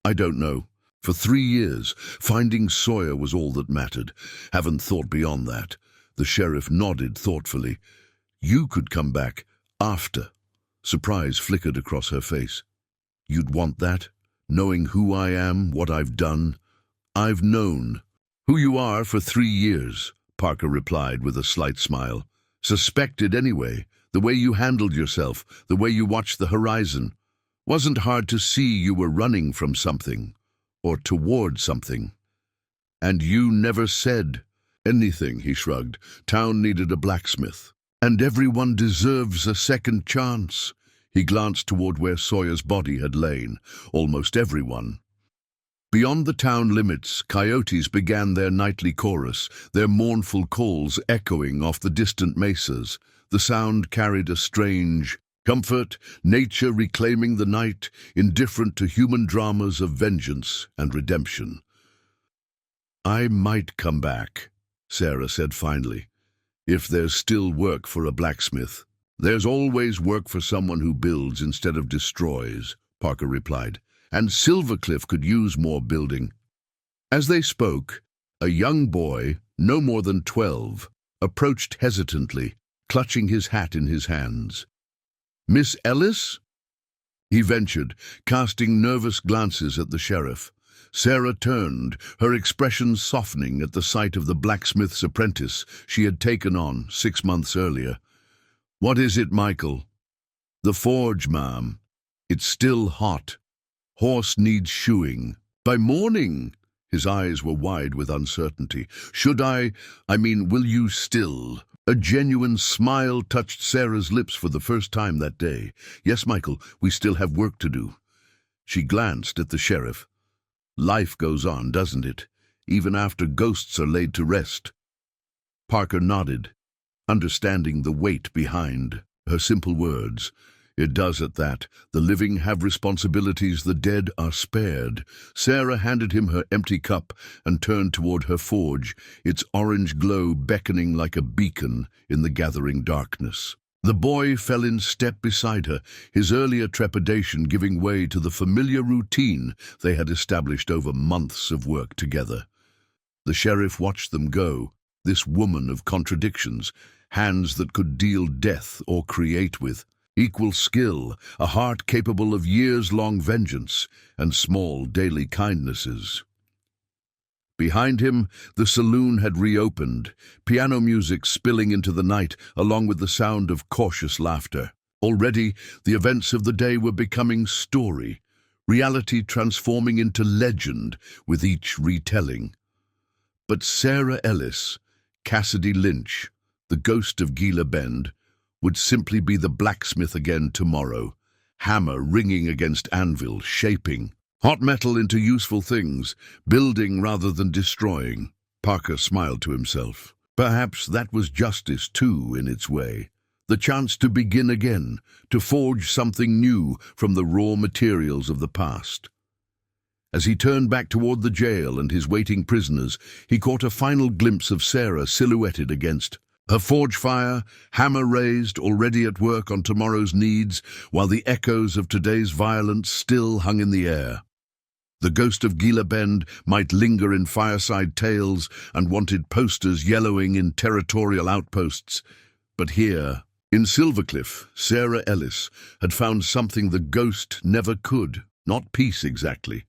I don't know. For 3 years, finding Sawyer was all that mattered. Haven't thought beyond that. The sheriff nodded thoughtfully. You could come back after. Surprise flickered across her face. You'd want that? Knowing who I am, what I've done? I've known. Who you are for 3 years, Parker replied with a slight smile. Suspected anyway. The way you handled yourself, the way you watched the horizon. Wasn't hard to see you were running from something. Or toward something. And you never said anything, he shrugged. Town needed a blacksmith. And everyone deserves a second chance. He glanced toward where Sawyer's body had lain. Almost everyone. Beyond the town limits, coyotes began their nightly chorus, their mournful calls echoing off the distant mesas. The sound carried a strange comfort, nature reclaiming the night, indifferent to human dramas of vengeance and redemption. I might come back, Sarah said finally. If there's still work for a blacksmith. There's always work for someone who builds instead of destroys, Parker replied. And Silvercliff could use more building. As they spoke, a young boy, no more than 12, approached hesitantly, clutching his hat in his hands. Miss Ellis? He ventured, casting nervous glances at the sheriff. Sarah turned, her expression softening at the sight of the blacksmith's apprentice she had taken on 6 months earlier. "What is it, Michael?" "The forge, ma'am. It's still hot. Horse needs shoeing. By morning." His eyes were wide with uncertainty. Will you still?" A genuine smile touched Sarah's lips for the first time that day. "Yes, Michael, we still have work to do." She glanced at the sheriff. "Life goes on, doesn't it? Even after ghosts are laid to rest." Parker nodded, understanding the weight behind her simple words. "It does at that. The living have responsibilities, the dead are spared." Sarah handed him her empty cup and turned toward her forge, its orange glow beckoning like a beacon in the gathering darkness. The boy fell in step beside her, his earlier trepidation giving way to the familiar routine they had established over months of work together. The sheriff watched them go, this woman of contradictions, hands that could deal death or create with, equal skill, a heart capable of years-long vengeance, and small daily kindnesses. Behind him, the saloon had reopened, piano music spilling into the night along with the sound of cautious laughter. Already, the events of the day were becoming story, reality transforming into legend with each retelling. But Sarah Ellis, Cassidy Lynch, the ghost of Gila Bend, would simply be the blacksmith again tomorrow, hammer ringing against anvil, shaping hot metal into useful things, building rather than destroying. Parker smiled to himself. Perhaps that was justice too, in its way. The chance to begin again, to forge something new from the raw materials of the past. As he turned back toward the jail and his waiting prisoners, he caught a final glimpse of Sarah silhouetted against her forge fire, hammer raised, already at work on tomorrow's needs, while the echoes of today's violence still hung in the air. The ghost of Gila Bend might linger in fireside tales and wanted posters yellowing in territorial outposts, but here, in Silvercliff, Sarah Ellis had found something the ghost never could. Not peace exactly,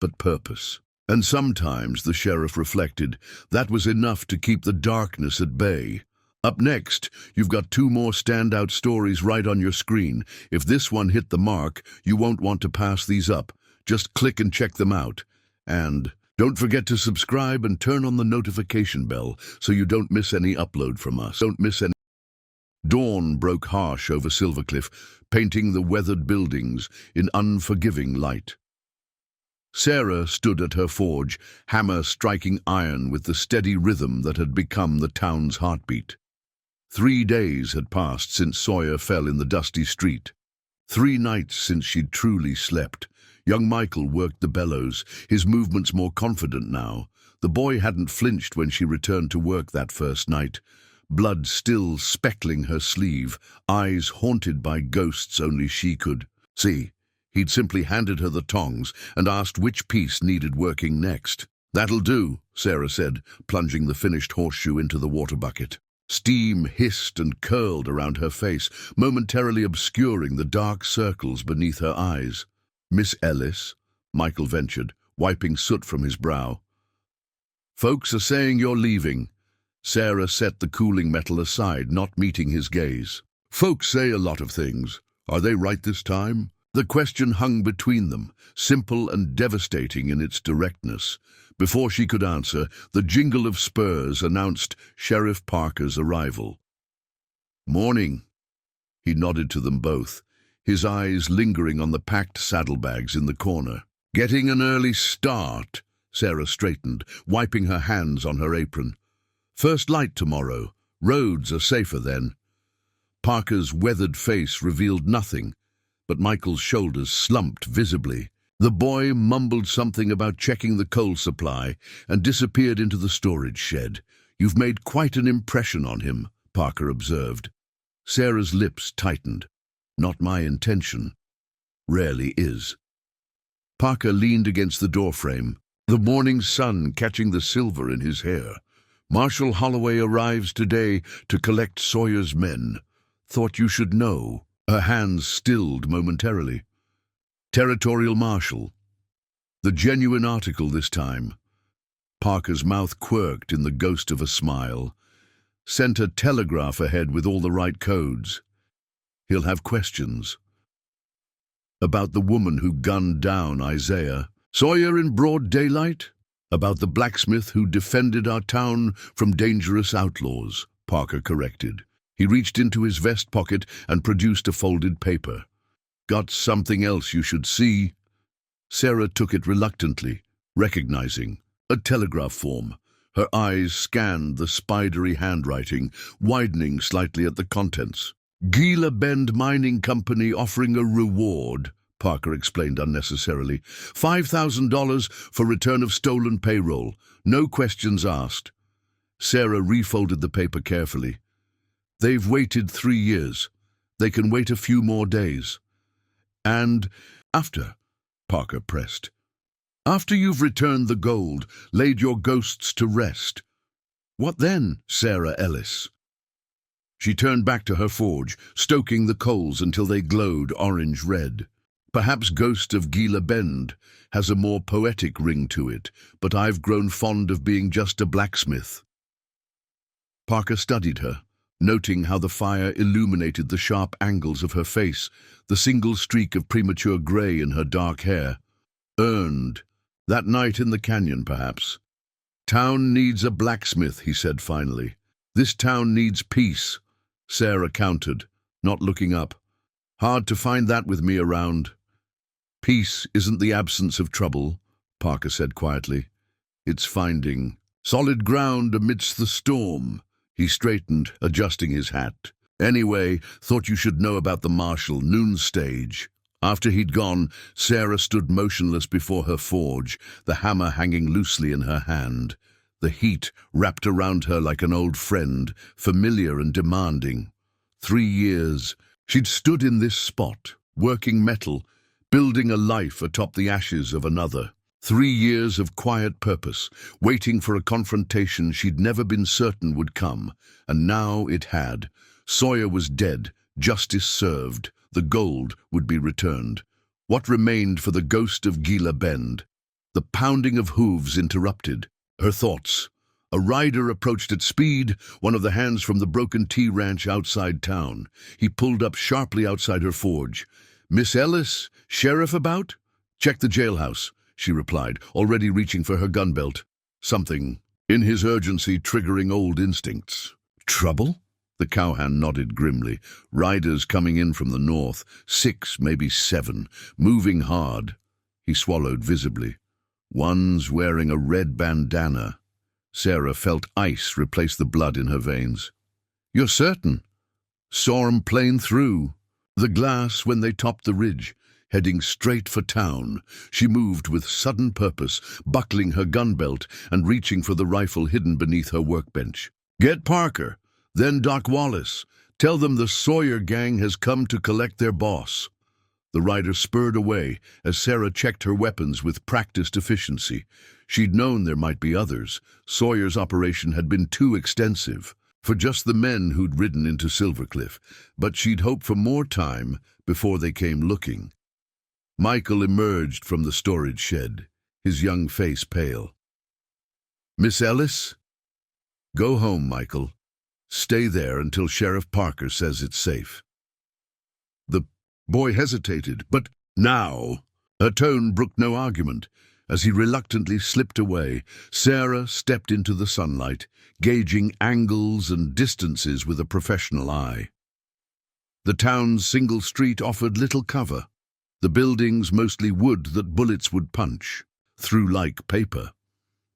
but purpose. And sometimes, the sheriff reflected, that was enough to keep the darkness at bay. Up next, you've got 2 more standout stories right on your screen. If this one hit the mark, you won't want to pass these up. Just click and check them out. And don't forget to subscribe and turn on the notification bell so you don't miss any upload from us. Dawn broke harsh over Silvercliff, painting the weathered buildings in unforgiving light. Sarah stood at her forge, hammer striking iron with the steady rhythm that had become the town's heartbeat. 3 days had passed since Sawyer fell in the dusty street. 3 nights since she'd truly slept. Young Michael worked the bellows, his movements more confident now. The boy hadn't flinched when she returned to work that first night, blood still speckling her sleeve, eyes haunted by ghosts only she could see. He'd simply handed her the tongs and asked which piece needed working next. "That'll do," Sarah said, plunging the finished horseshoe into the water bucket. Steam hissed and curled around her face, momentarily obscuring the dark circles beneath her eyes. "Miss Ellis," Michael ventured, wiping soot from his brow. "Folks are saying you're leaving." Sarah set the cooling metal aside, not meeting his gaze. "Folks say a lot of things. Are they right this time?" The question hung between them, simple and devastating in its directness. Before she could answer, the jingle of spurs announced Sheriff Parker's arrival. "Morning." He nodded to them both, his eyes lingering on the packed saddlebags in the corner. "Getting an early start," Sarah straightened, wiping her hands on her apron. "First light tomorrow. Roads are safer then." Parker's weathered face revealed nothing, but Michael's shoulders slumped visibly. The boy mumbled something about checking the coal supply and disappeared into the storage shed. "You've made quite an impression on him," Parker observed. Sarah's lips tightened. "Not my intention. Rarely is." Parker leaned against the doorframe, the morning sun catching the silver in his hair. "Marshal Holloway arrives today to collect Sawyer's men. Thought you should know." Her hands stilled momentarily. "Territorial Marshal." The genuine article this time. Parker's mouth quirked in the ghost of a smile. Sent a telegraph ahead with all the right codes. He'll have questions. About the woman who gunned down Isaiah. Sawyer in broad daylight? About the blacksmith who defended our town from dangerous outlaws, Parker corrected. He reached into his vest pocket and produced a folded paper. Got something else you should see? Sarah took it reluctantly, recognizing a telegraph form. Her eyes scanned the spidery handwriting, widening slightly at the contents. Gila Bend Mining Company offering a reward, Parker explained unnecessarily. $5,000 for return of stolen payroll. No questions asked. Sarah refolded the paper carefully. They've waited 3 years. They can wait a few more days. And after, Parker pressed. After you've returned the gold, laid your ghosts to rest. What then, Sarah Ellis? She turned back to her forge, stoking the coals until they glowed orange-red. Perhaps Ghost of Gila Bend has a more poetic ring to it, but I've grown fond of being just a blacksmith. Parker studied her, noting how the fire illuminated the sharp angles of her face, the single streak of premature grey in her dark hair. Earned. That night in the canyon, perhaps. Town needs a blacksmith, he said finally. This town needs peace. Sarah countered, not looking up. Hard to find that with me around. Peace isn't the absence of trouble, Parker said quietly. It's finding solid ground amidst the storm. He straightened, adjusting his hat. Anyway, thought you should know about the Marshall noon stage. After he'd gone, Sarah stood motionless before her forge, the hammer hanging loosely in her hand. The heat wrapped around her like an old friend, familiar and demanding. 3 years, she'd stood in this spot, working metal, building a life atop the ashes of another. 3 years of quiet purpose, waiting for a confrontation she'd never been certain would come. And now it had. Sawyer was dead, justice served, the gold would be returned. What remained for the ghost of Gila Bend? The pounding of hooves interrupted her thoughts. A rider approached at speed, one of the hands from the Broken Tea Ranch outside town. He pulled up sharply outside her forge. Miss Ellis, sheriff about? Check the jailhouse, she replied, already reaching for her gun belt. Something, in his urgency, triggering old instincts. Trouble? The cowhand nodded grimly. Riders coming in from the north, 6, maybe 7, moving hard. He swallowed visibly. One's wearing a red bandana. Sarah felt ice replace the blood in her veins. You're certain? Saw 'em plain through. The glass when they topped the ridge, heading straight for town. She moved with sudden purpose, buckling her gun belt and reaching for the rifle hidden beneath her workbench. Get Parker, then Doc Wallace. Tell them the Sawyer gang has come to collect their boss. The rider spurred away as Sarah checked her weapons with practiced efficiency. She'd known there might be others. Sawyer's operation had been too extensive for just the men who'd ridden into Silvercliff, but she'd hoped for more time before they came looking. Michael emerged from the storage shed, his young face pale. Miss Ellis? Go home, Michael. Stay there until Sheriff Parker says it's safe. The boy hesitated, but now. Her tone brooked no argument. As he reluctantly slipped away, Sarah stepped into the sunlight, gauging angles and distances with a professional eye. The town's single street offered little cover, the buildings mostly wood that bullets would punch through like paper.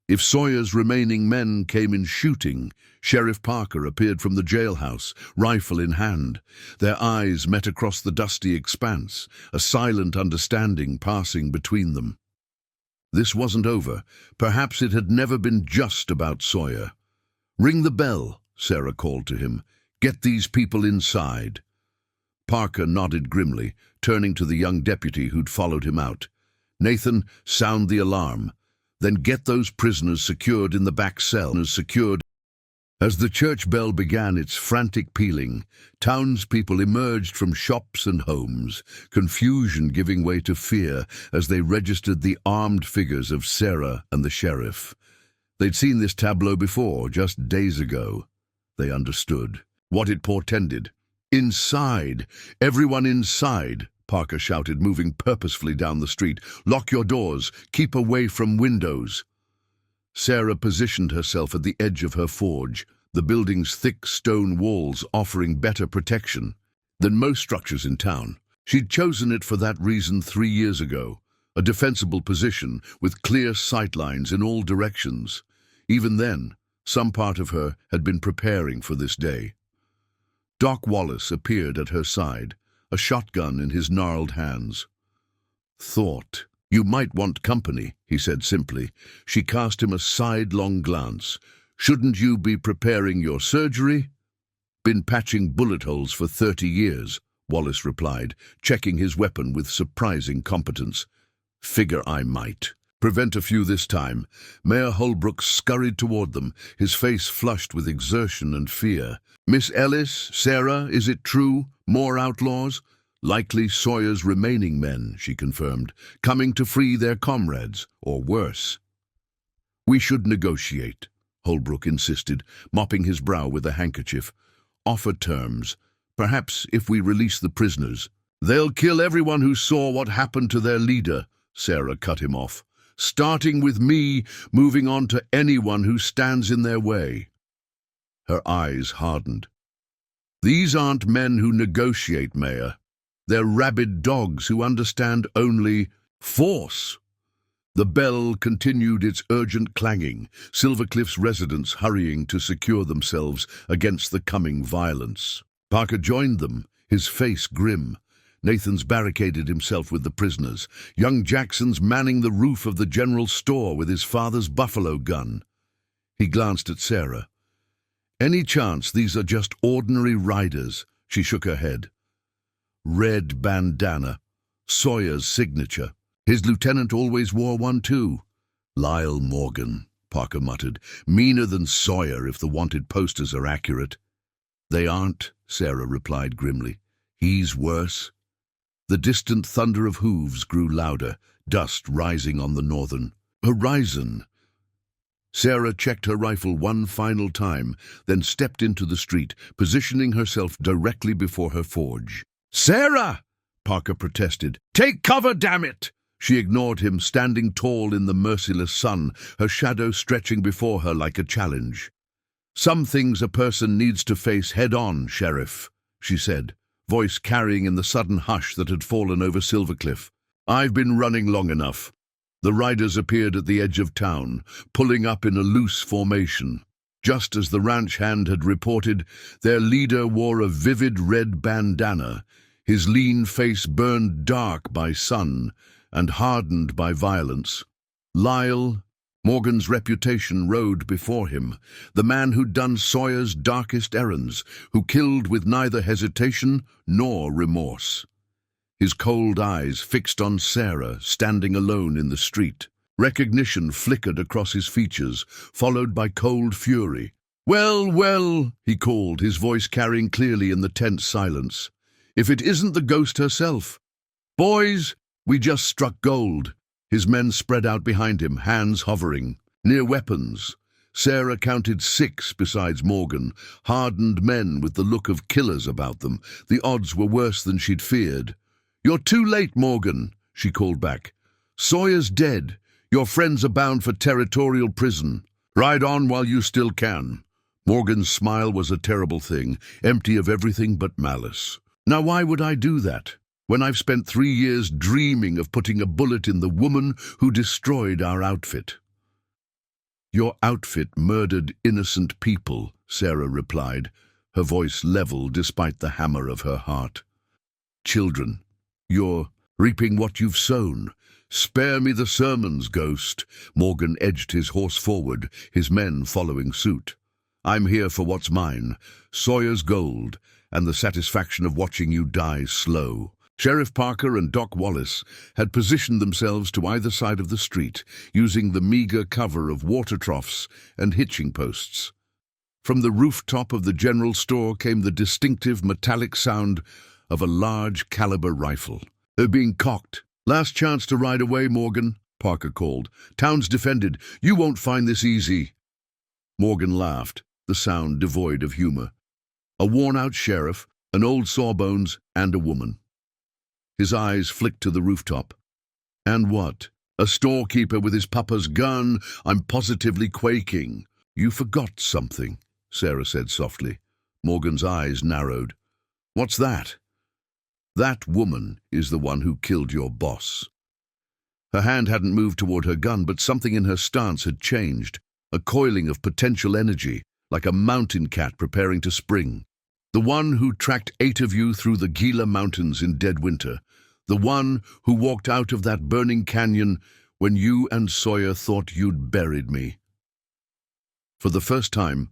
If Sawyer's remaining men came in shooting, Sheriff Parker appeared from the jailhouse, rifle in hand. Their eyes met across the dusty expanse, a silent understanding passing between them. This wasn't over. Perhaps it had never been just about Sawyer. Ring the bell, Sarah called to him. Get these people inside. Parker nodded grimly, turning to the young deputy who'd followed him out. Nathan, sound the alarm. Then get those prisoners secured in the back cell. As the church bell began its frantic pealing, townspeople emerged from shops and homes, confusion giving way to fear as they registered the armed figures of Sarah and the sheriff. They'd seen this tableau before, just days ago. They understood what it portended. "Inside! Everyone inside!" Parker shouted, moving purposefully down the street. "Lock your doors! Keep away from windows!" Sarah positioned herself at the edge of her forge, the building's thick stone walls offering better protection than most structures in town. She'd chosen it for that reason 3 years ago, a defensible position with clear sightlines in all directions. Even then, some part of her had been preparing for this day. Doc Wallace appeared at her side, a shotgun in his gnarled hands. "Thought you might want company," he said simply. She cast him a sidelong glance. "Shouldn't you be preparing your surgery?" "Been patching bullet holes for 30 years, Wallace replied, checking his weapon with surprising competence. "Figure I might. Prevent a few this time." Mayor Holbrook scurried toward them, his face flushed with exertion and fear. "Miss Ellis, Sarah, is it true? More outlaws?" "Likely Sawyer's remaining men," she confirmed, "coming to free their comrades, or worse." "We should negotiate," Holbrook insisted, mopping his brow with a handkerchief. "Offer terms. Perhaps if we release the prisoners." "They'll kill everyone who saw what happened to their leader," Sarah cut him off. "Starting with me, moving on to anyone who stands in their way." Her eyes hardened. "These aren't men who negotiate, Mayor. They're rabid dogs who understand only force." The bell continued its urgent clanging, Silvercliff's residents hurrying to secure themselves against the coming violence. Parker joined them, his face grim. Nathan's barricaded himself with the prisoners. Young Jackson's manning the roof of the general store with his father's buffalo gun. He glanced at Sarah. "Any chance these are just ordinary riders?" She shook her head. "Red bandana. Sawyer's signature. His lieutenant always wore one too." "Lyle Morgan," Parker muttered. "Meaner than Sawyer if the wanted posters are accurate." "They aren't," Sarah replied grimly. "He's worse." The distant thunder of hooves grew louder, dust rising on the northern horizon. Sarah checked her rifle one final time, then stepped into the street, positioning herself directly before her forge. "Sarah!" Parker protested. "Take cover, damn it!" She ignored him, standing tall in the merciless sun, her shadow stretching before her like a challenge. "Some things a person needs to face head-on, Sheriff," she said, voice carrying in the sudden hush that had fallen over Silvercliff. "I've been running long enough." The riders appeared at the edge of town, pulling up in a loose formation. Just as the ranch hand had reported, their leader wore a vivid red bandana, his lean face burned dark by sun and hardened by violence. Lyle, Morgan's reputation rode before him, the man who'd done Sawyer's darkest errands, who killed with neither hesitation nor remorse. His cold eyes fixed on Sarah, standing alone in the street. Recognition flickered across his features, followed by cold fury. "Well, well," he called, his voice carrying clearly in the tense silence. "If it isn't the ghost herself. Boys, we just struck gold." His men spread out behind him, hands hovering, near weapons. Sarah counted 6 besides Morgan, hardened men with the look of killers about them. The odds were worse than she'd feared. "You're too late, Morgan," she called back. "Sawyer's dead. Your friends are bound for territorial prison. Ride on while you still can." Morgan's smile was a terrible thing, empty of everything but malice. "Now why would I do that, when I've spent 3 years dreaming of putting a bullet in the woman who destroyed our outfit?" "Your outfit murdered innocent people," Sarah replied, her voice level despite the hammer of her heart. "Children. You're reaping what you've sown. Spare me the sermons, ghost." Morgan edged his horse forward, his men following suit. "I'm here for what's mine, Sawyer's gold, and the satisfaction of watching you die slow." Sheriff Parker and Doc Wallace had positioned themselves to either side of the street, using the meager cover of water troughs and hitching posts. From the rooftop of the general store came the distinctive metallic sound of a large caliber rifle. They're being cocked. "Last chance to ride away, Morgan," Parker called. "Town's defended. You won't find this easy." Morgan laughed, the sound devoid of humor. A worn-out sheriff, an old sawbones, and a woman. His eyes flicked to the rooftop. "And what? A storekeeper with his papa's gun? I'm positively quaking." "You forgot something," Sarah said softly. Morgan's eyes narrowed. "What's that?" "That woman is the one who killed your boss." Her hand hadn't moved toward her gun, but something in her stance had changed, a coiling of potential energy, like a mountain cat preparing to spring. "The one who tracked 8 of you through the Gila Mountains in dead winter. The one who walked out of that burning canyon when you and Sawyer thought you'd buried me." For the first time,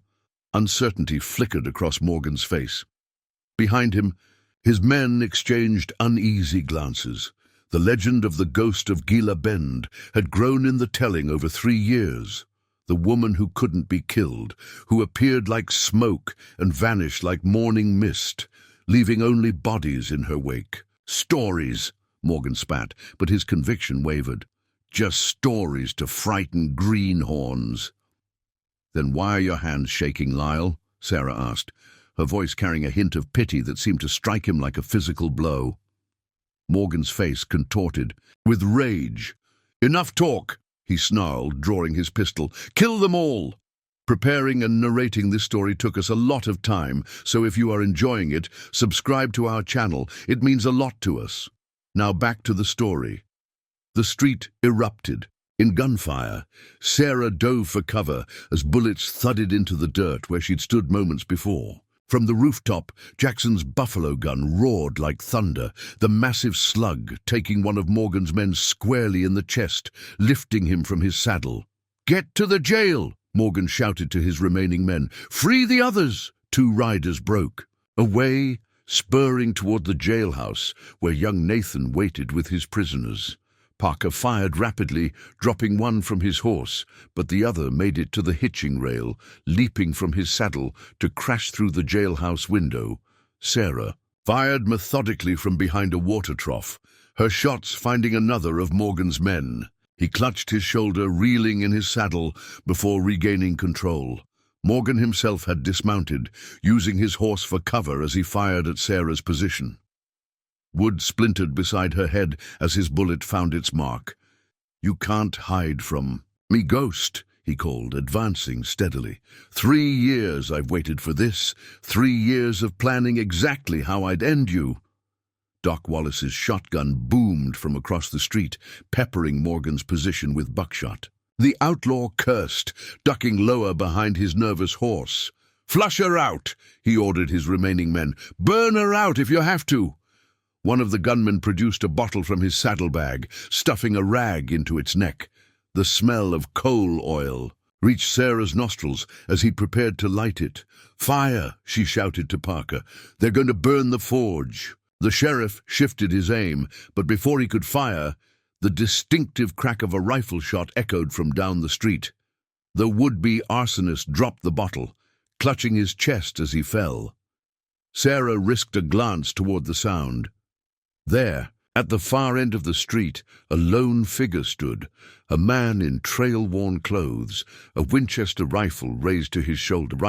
uncertainty flickered across Morgan's face. Behind him, his men exchanged uneasy glances. The legend of the ghost of Gila Bend had grown in the telling over 3 years. The woman who couldn't be killed, who appeared like smoke and vanished like morning mist, leaving only bodies in her wake. "Stories," Morgan spat, but his conviction wavered. "Just stories to frighten greenhorns." "Then why are your hands shaking, Lyle?" Sarah asked, her voice carrying a hint of pity that seemed to strike him like a physical blow. Morgan's face contorted with rage. "Enough talk," he snarled, drawing his pistol. "Kill them all!" Preparing and narrating this story took us a lot of time, so if you are enjoying it, subscribe to our channel. It means a lot to us. Now back to the story. The street erupted. In gunfire, Sarah dove for cover as bullets thudded into the dirt where she'd stood moments before. From the rooftop, Jackson's buffalo gun roared like thunder, the massive slug taking one of Morgan's men squarely in the chest, lifting him from his saddle. "Get to the jail!" Morgan shouted to his remaining men. "Free the others!" 2 riders broke. Away, spurring toward the jailhouse, where young Nathan waited with his prisoners. Parker fired rapidly, dropping one from his horse, but the other made it to the hitching rail, leaping from his saddle to crash through the jailhouse window. Sarah fired methodically from behind a water trough, her shots finding another of Morgan's men. He clutched his shoulder, reeling in his saddle before regaining control. Morgan himself had dismounted, using his horse for cover as he fired at Sarah's position. Wood splintered beside her head as his bullet found its mark. "You can't hide from me, Ghost," he called, advancing steadily. 3 years I've waited for this, 3 years of planning exactly how I'd end you." Doc Wallace's shotgun boomed from across the street, peppering Morgan's position with buckshot. The outlaw cursed, ducking lower behind his nervous horse. "Flush her out," he ordered his remaining men. "Burn her out if you have to." One of the gunmen produced a bottle from his saddlebag, stuffing a rag into its neck. The smell of coal oil reached Sarah's nostrils as he prepared to light it. "Fire!" she shouted to Parker. "They're going to burn the forge." The sheriff shifted his aim, but before he could fire, the distinctive crack of a rifle shot echoed from down the street. The would-be arsonist dropped the bottle, clutching his chest as he fell. Sarah risked a glance toward the sound. There, at the far end of the street, a lone figure stood, a man in trail-worn clothes, a Winchester rifle raised to his shoulder.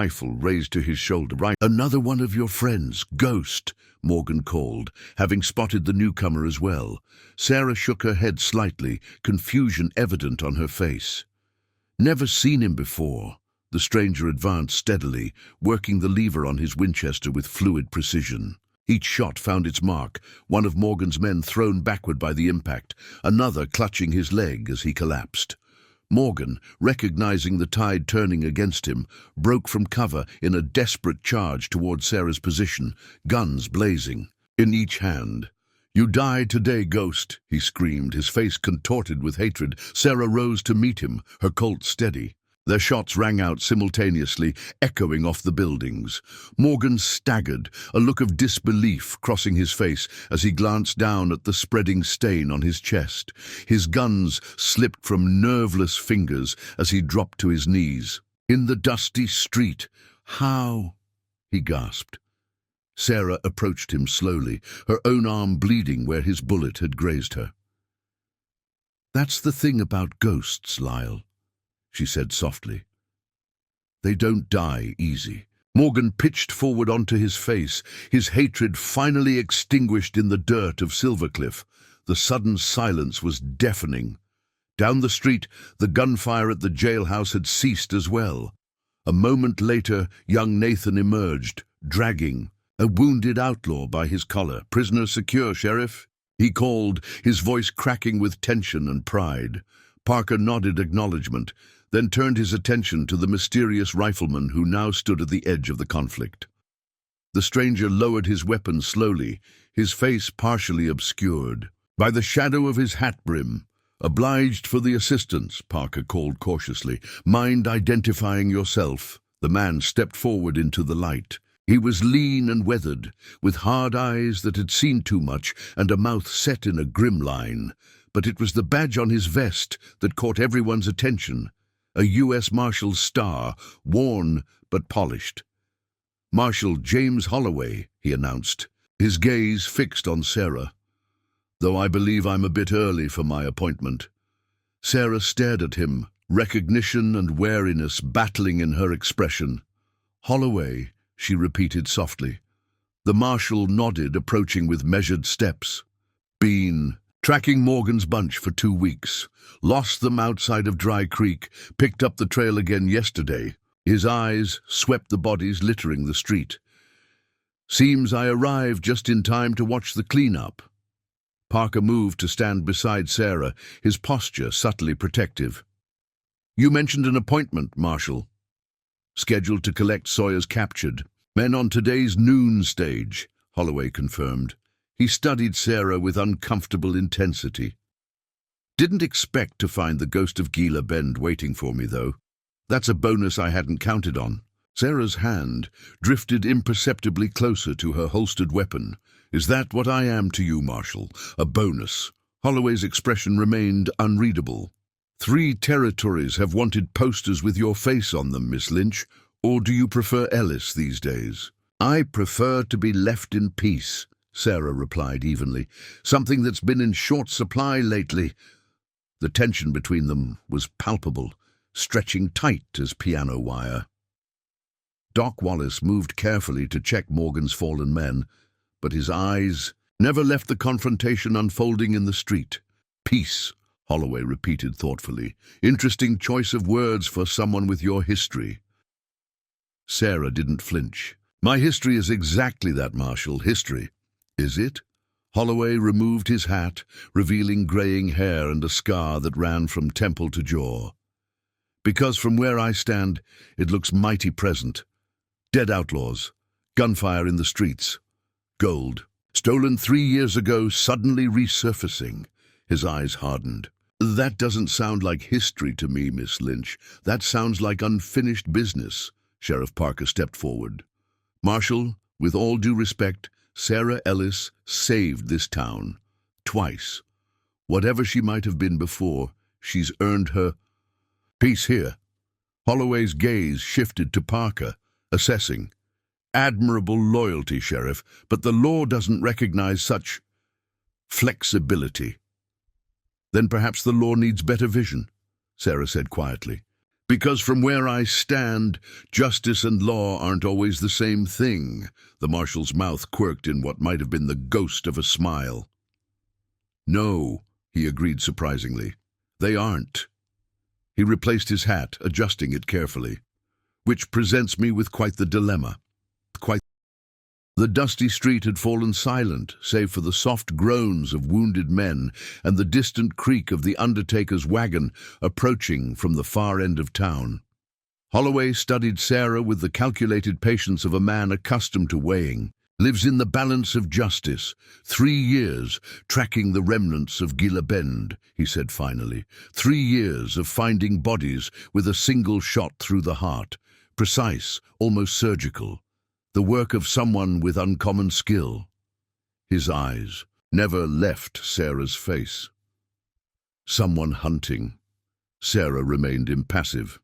"Another one of your friends, Ghost," Morgan called, having spotted the newcomer as well. Sarah shook her head slightly, confusion evident on her face. "Never seen him before." The stranger advanced steadily, working the lever on his Winchester with fluid precision. Each shot found its mark, one of Morgan's men thrown backward by the impact, another clutching his leg as he collapsed. Morgan, recognizing the tide turning against him, broke from cover in a desperate charge toward Sarah's position, guns blazing in each hand. "You die today, Ghost," he screamed, his face contorted with hatred. Sarah rose to meet him, her Colt steady. Their shots rang out simultaneously, echoing off the buildings. Morgan staggered, a look of disbelief crossing his face as he glanced down at the spreading stain on his chest. His guns slipped from nerveless fingers as he dropped to his knees. In the dusty street, How? He gasped. Sarah approached him slowly, her own arm bleeding where his bullet had grazed her. That's the thing about ghosts, Lyle, she said softly. They don't die easy. Morgan pitched forward onto his face, his hatred finally extinguished in the dirt of Silvercliff. The sudden silence was deafening. Down the street, the gunfire at the jailhouse had ceased as well. A moment later, young Nathan emerged, dragging a wounded outlaw by his collar. "Prisoner secure, Sheriff," he called, his voice cracking with tension and pride. Parker nodded acknowledgement, then turned his attention to the mysterious rifleman who now stood at the edge of the conflict. The stranger lowered his weapon slowly, his face partially obscured by the shadow of his hat brim. "Obliged for the assistance," Parker called cautiously. "Mind identifying yourself?" The man stepped forward into the light. He was lean and weathered, with hard eyes that had seen too much and a mouth set in a grim line. But it was the badge on his vest that caught everyone's attention. A U.S. Marshal's star, worn but polished. "Marshal James Holloway," he announced, his gaze fixed on Sarah. "Though I believe I'm a bit early for my appointment." Sarah stared at him, recognition and wariness battling in her expression. "Holloway," she repeated softly. The marshal nodded, approaching with measured steps. "Been tracking Morgan's bunch for 2 weeks. Lost them outside of Dry Creek, picked up the trail again yesterday." His eyes swept the bodies littering the street. "Seems I arrived just in time to watch the cleanup." Parker moved to stand beside Sarah, his posture subtly protective. "You mentioned an appointment, Marshal." "Scheduled to collect Sawyer's captured men on today's noon stage," Holloway confirmed. He studied Sarah with uncomfortable intensity. "Didn't expect to find the ghost of Gila Bend waiting for me, though. That's a bonus I hadn't counted on." Sarah's hand drifted imperceptibly closer to her holstered weapon. "Is that what I am to you, Marshal? A bonus?" Holloway's expression remained unreadable. 3 territories have wanted posters with your face on them, Miss Lynch. Or do you prefer Ellis these days?" "I prefer to be left in peace," Sarah replied evenly. "Something that's been in short supply lately." The tension between them was palpable, stretching tight as piano wire. Doc Wallace moved carefully to check Morgan's fallen men, but his eyes never left the confrontation unfolding in the street. "Peace," Holloway repeated thoughtfully. "Interesting choice of words for someone with your history." Sarah didn't flinch. "My history is exactly that, Marshal. History." "Is it?" Holloway removed his hat, revealing graying hair and a scar that ran from temple to jaw. "Because from where I stand, it looks mighty present. Dead outlaws, gunfire in the streets, gold, stolen 3 years ago, suddenly resurfacing." His eyes hardened. "That doesn't sound like history to me, Miss Lynch. That sounds like unfinished business." Sheriff Parker stepped forward. "Marshal, with all due respect, Sarah Ellis saved this town. Twice. Whatever she might have been before, she's earned her peace here." Holloway's gaze shifted to Parker, assessing. "Admirable loyalty, Sheriff, but the law doesn't recognize such flexibility." "Then perhaps the law needs better vision," Sarah said quietly. "Because from where I stand, justice and law aren't always the same thing." The marshal's mouth quirked in what might have been the ghost of a smile. "No," he agreed surprisingly. "They aren't." He replaced his hat, adjusting it carefully. "Which presents me with quite the dilemma. The dusty street had fallen silent, save for the soft groans of wounded men and the distant creak of the undertaker's wagon approaching from the far end of town. Holloway studied Sarah with the calculated patience of a man accustomed to weighing. "Lives in the balance of justice. 3 years tracking the remnants of Gila Bend," he said finally. 3 years of finding bodies with a single shot through the heart. Precise, almost surgical. The work of someone with uncommon skill. His eyes never left Sarah's face. "Someone hunting." Sarah remained impassive.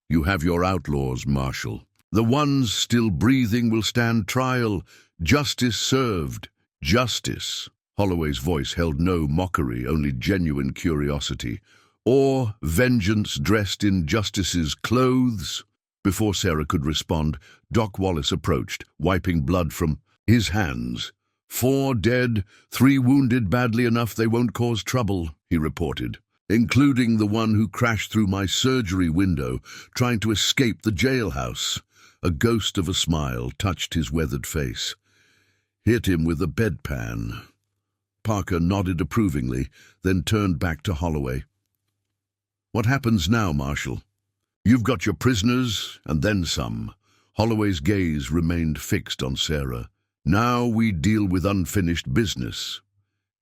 "You have your outlaws, Marshal." The ones still breathing will stand trial. Justice served. Justice. Holloway's voice held no mockery, only genuine curiosity. Or vengeance dressed in justice's clothes? Before Sarah could respond, Doc Wallace approached, wiping blood from his hands. 4 dead, 3 wounded badly enough they won't cause trouble, he reported, including the one who crashed through my surgery window, trying to escape the jailhouse. A ghost of a smile touched his weathered face. Hit him with a bedpan. Parker nodded approvingly, then turned back to Holloway. What happens now, Marshal? You've got your prisoners, and then some. Holloway's gaze remained fixed on Sarah. Now we deal with unfinished business.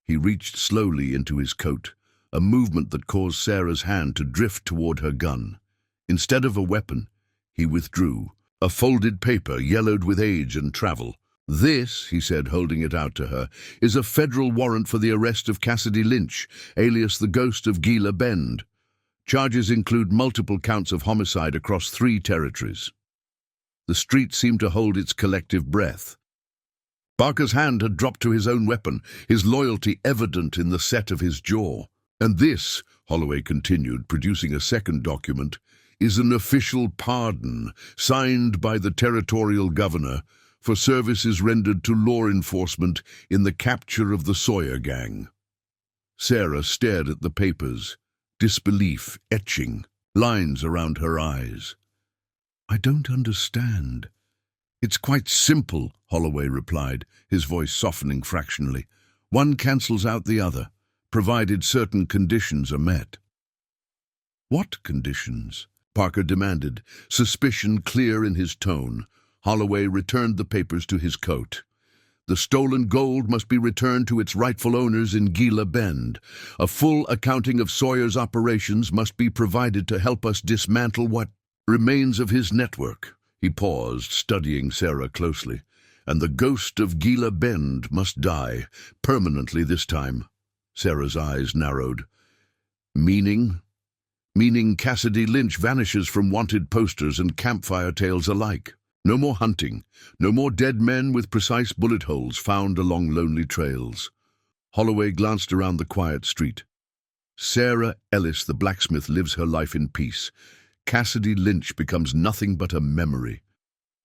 He reached slowly into his coat, a movement that caused Sarah's hand to drift toward her gun. Instead of a weapon, he withdrew, a folded paper yellowed with age and travel. This, he said, holding it out to her, is a federal warrant for the arrest of Cassidy Lynch, alias the Ghost of Gila Bend. Charges include multiple counts of homicide across 3 territories. The street seemed to hold its collective breath. Parker's hand had dropped to his own weapon, his loyalty evident in the set of his jaw. And this, Holloway continued, producing a second document, is an official pardon signed by the territorial governor for services rendered to law enforcement in the capture of the Sawyer gang. Sarah stared at the papers, disbelief etching lines around her eyes. I don't understand. It's quite simple, Holloway replied, his voice softening fractionally. One cancels out the other, provided certain conditions are met. What conditions? Parker demanded, suspicion clear in his tone. Holloway returned the papers to his coat. The stolen gold must be returned to its rightful owners in Gila Bend. A full accounting of Sawyer's operations must be provided to help us dismantle what remains of his network. He paused, studying Sarah closely. And the ghost of Gila Bend must die, permanently this time. Sarah's eyes narrowed. Meaning? Meaning Cassidy Lynch vanishes from wanted posters and campfire tales alike. No more hunting, no more dead men with precise bullet holes found along lonely trails. Holloway glanced around the quiet street. Sarah Ellis, the blacksmith, lives her life in peace. Cassidy Lynch becomes nothing but a memory.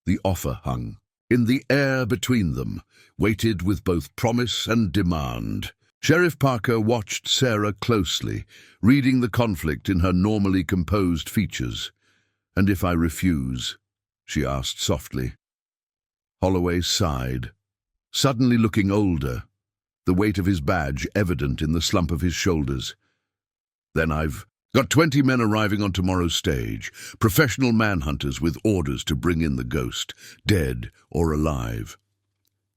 The offer hung in the air between them, weighted with both promise and demand. Sheriff Parker watched Sarah closely, reading the conflict in her normally composed features. And if I refuse? She asked softly. Holloway sighed, suddenly looking older, the weight of his badge evident in the slump of his shoulders. Then I've got 20 men arriving on tomorrow's stage, professional manhunters with orders to bring in the ghost, dead or alive.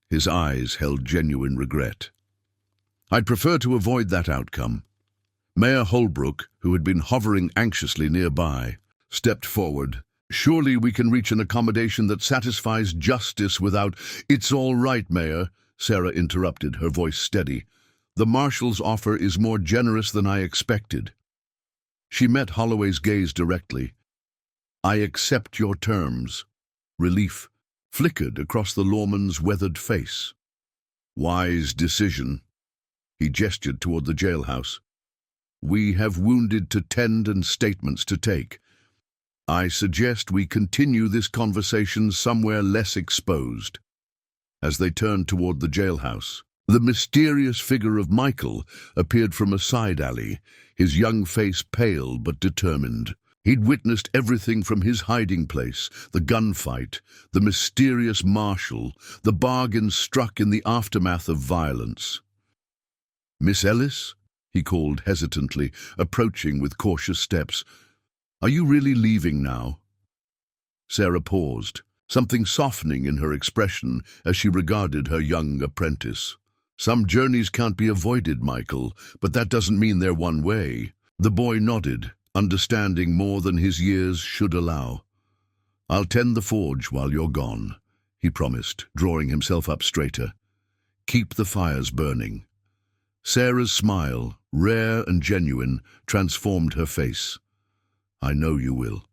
His eyes held genuine regret. I'd prefer to avoid that outcome. Mayor Holbrook, who had been hovering anxiously nearby, stepped forward. Surely we can reach an accommodation that satisfies justice without— It's all right, Mayor, Sarah interrupted, her voice steady. The Marshal's offer is more generous than I expected. She met Holloway's gaze directly. I accept your terms. Relief flickered across the lawman's weathered face. Wise decision. He gestured toward the jailhouse. We have wounded to tend and statements to take. I suggest we continue this conversation somewhere less exposed. As they turned toward the jailhouse, the mysterious figure of Michael appeared from a side alley, his young face pale but determined. He'd witnessed everything from his hiding place, the gunfight, the mysterious marshal, the bargain struck in the aftermath of violence. Miss Ellis? He called hesitantly, approaching with cautious steps. Are you really leaving now? Sarah paused, something softening in her expression as she regarded her young apprentice. Some journeys can't be avoided, Michael, but that doesn't mean they're one way. The boy nodded, understanding more than his years should allow. I'll tend the forge while you're gone, he promised, drawing himself up straighter. Keep the fires burning. Sarah's smile, rare and genuine, transformed her face. I know you will.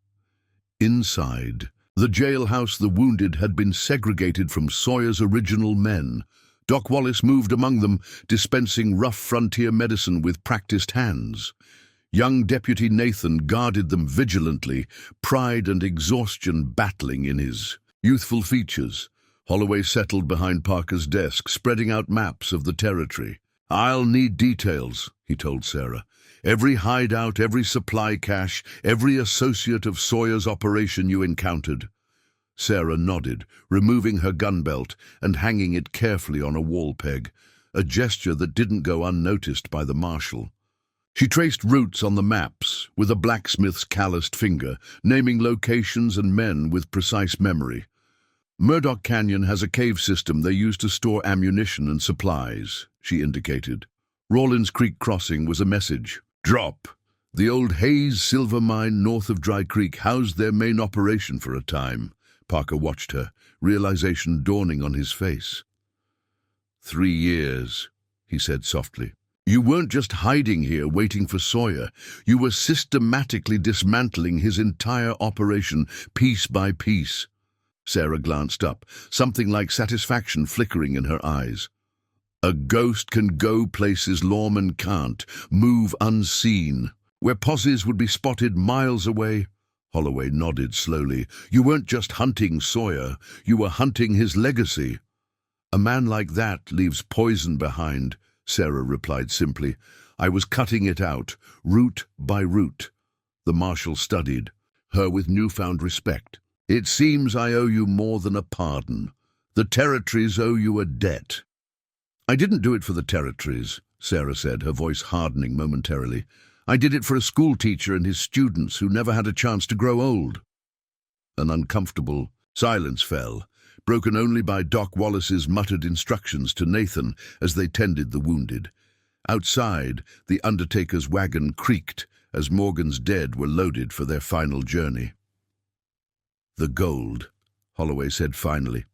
Inside, The jailhouse the wounded had been segregated from Sawyer's original men. Doc Wallace moved among them, dispensing rough frontier medicine with practiced hands. Young Deputy Nathan guarded them vigilantly, pride and exhaustion battling in his youthful features. Holloway settled behind Parker's desk, spreading out maps of the territory. "I'll need details," he told Sarah. "Every hideout, every supply cache, every associate of Sawyer's operation you encountered." Sarah nodded, removing her gun belt and hanging it carefully on a wall peg, a gesture that didn't go unnoticed by the marshal. She traced routes on the maps with a blacksmith's calloused finger, naming locations and men with precise memory. "Murdoch Canyon has a cave system they use to store ammunition and supplies," she indicated. Rawlins Creek Crossing was a message. "Drop." The old Hayes silver mine north of Dry Creek housed their main operation for a time. Parker watched her, realization dawning on his face. 3 years, he said softly. "You weren't just hiding here waiting for Sawyer. You were systematically dismantling his entire operation, piece by piece." Sarah glanced up, something like satisfaction flickering in her eyes. "A ghost can go places lawmen can't, move unseen, where posses would be spotted miles away." Holloway nodded slowly. "You weren't just hunting Sawyer, you were hunting his legacy." "A man like that leaves poison behind," Sarah replied simply. "I was cutting it out, root by root." The marshal studied her with newfound respect. "It seems I owe you more than a pardon. The territories owe you a debt." "I didn't do it for the territories," Sarah said, her voice hardening momentarily. "I did it for a schoolteacher and his students who never had a chance to grow old." An uncomfortable silence fell, broken only by Doc Wallace's muttered instructions to Nathan as they tended the wounded. Outside, the undertaker's wagon creaked as Morgan's dead were loaded for their final journey. "The gold," Holloway said finally.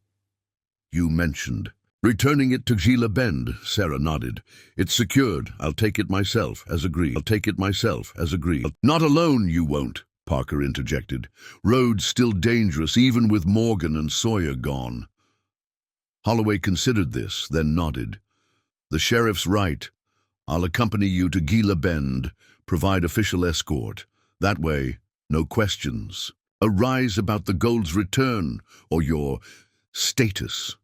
"You mentioned returning it to Gila Bend," Sarah nodded. "It's secured. I'll take it myself, as agreed. "Not alone, you won't," Parker interjected. "Roads still dangerous, even with Morgan and Sawyer gone." Holloway considered this, then nodded. "The sheriff's right. I'll accompany you to Gila Bend, provide official escort. That way, no questions arise about the gold's return or your status."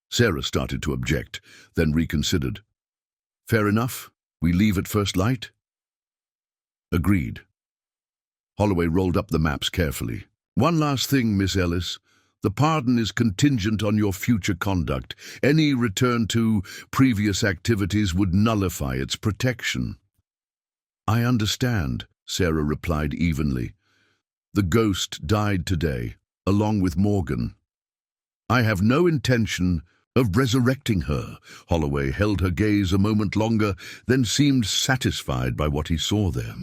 Sarah started to object, then reconsidered. "Fair enough. We leave at first light?" "Agreed." Holloway rolled up the maps carefully. "One last thing, Miss Ellis. The pardon is contingent on your future conduct. Any return to previous activities would nullify its protection." "I understand," Sarah replied evenly. "The ghost died today, along with Morgan. I have no intention of resurrecting her." Holloway held her gaze a moment longer, then seemed satisfied by what he saw there.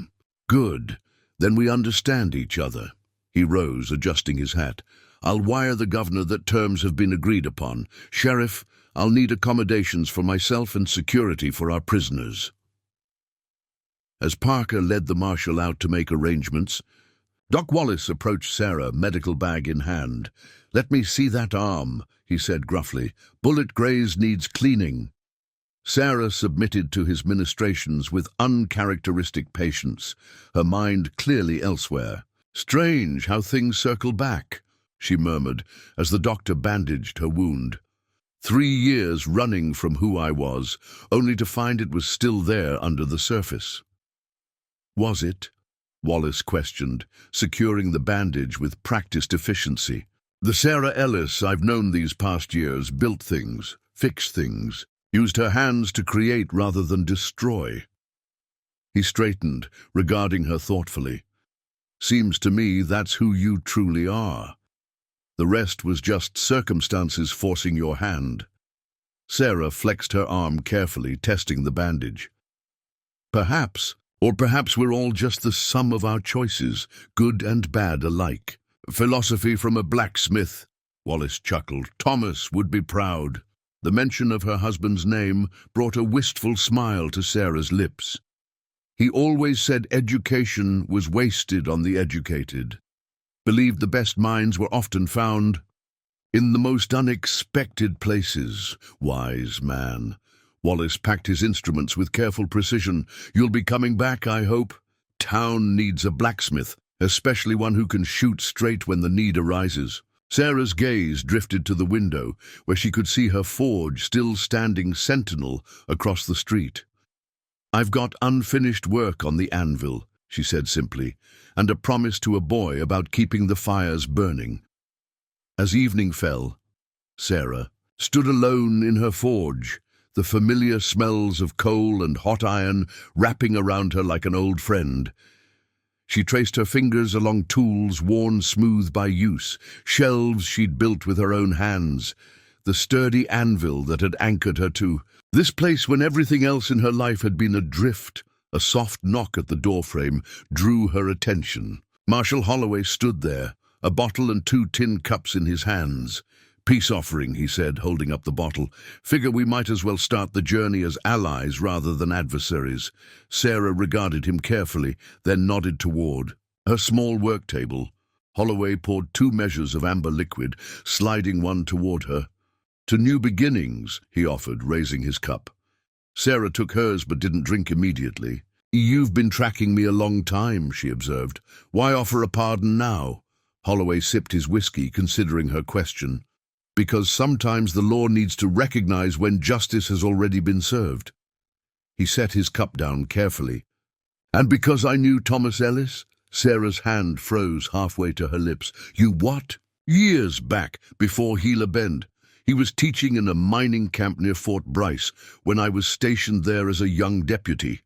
"Good. Then we understand each other." He rose, adjusting his hat. "I'll wire the governor that terms have been agreed upon. Sheriff, I'll need accommodations for myself and security for our prisoners." As Parker led the marshal out to make arrangements, Doc Wallace approached Sarah, medical bag in hand. "Let me see that arm," he said gruffly. "Bullet graze needs cleaning." Sarah submitted to his ministrations with uncharacteristic patience, her mind clearly elsewhere. "Strange how things circle back," she murmured as the doctor bandaged her wound. 3 years running from who I was, only to find it was still there under the surface." "Was it?" Wallace questioned, securing the bandage with practiced efficiency. "The Sarah Ellis I've known these past years built things, fixed things, used her hands to create rather than destroy." He straightened, regarding her thoughtfully. "Seems to me that's who you truly are. The rest was just circumstances forcing your hand." Sarah flexed her arm carefully, testing the bandage. "Perhaps, or perhaps we're all just the sum of our choices, good and bad alike. Philosophy from a blacksmith," Wallace chuckled. "Thomas would be proud." The mention of her husband's name brought a wistful smile to Sarah's lips. "He always said education was wasted on the educated." believed the best mines were often found in the most unexpected places. Wise man. Wallace packed his instruments with careful precision. You'll be coming back, I hope. Town needs a blacksmith, especially one who can shoot straight when the need arises. Sarah's gaze drifted to the window, where she could see her forge still standing sentinel across the street. I've got unfinished work on the anvil, she said simply, and a promise to a boy about keeping the fires burning. As evening fell, Sarah stood alone in her forge, the familiar smells of coal and hot iron wrapping around her like an old friend. She traced her fingers along tools worn smooth by use, shelves she'd built with her own hands, the sturdy anvil that had anchored her to this place when everything else in her life had been adrift. A soft knock at the doorframe drew her attention. Marshal Holloway stood there, a bottle and 2 tin cups in his hands. Peace offering, he said, holding up the bottle. Figure we might as well start the journey as allies rather than adversaries. Sarah regarded him carefully, then nodded toward her small work table. Holloway poured 2 measures of amber liquid, sliding one toward her. To new beginnings, he offered, raising his cup. Sarah took hers but didn't drink immediately. You've been tracking me a long time, she observed. Why offer a pardon now? Holloway sipped his whiskey, considering her question. Because sometimes the law needs to recognize when justice has already been served. He set his cup down carefully. And because I knew Thomas Ellis? Sarah's hand froze halfway to her lips. You what? Years back, before Gila Bend. He was teaching in a mining camp near Fort Bryce when I was stationed there as a young deputy.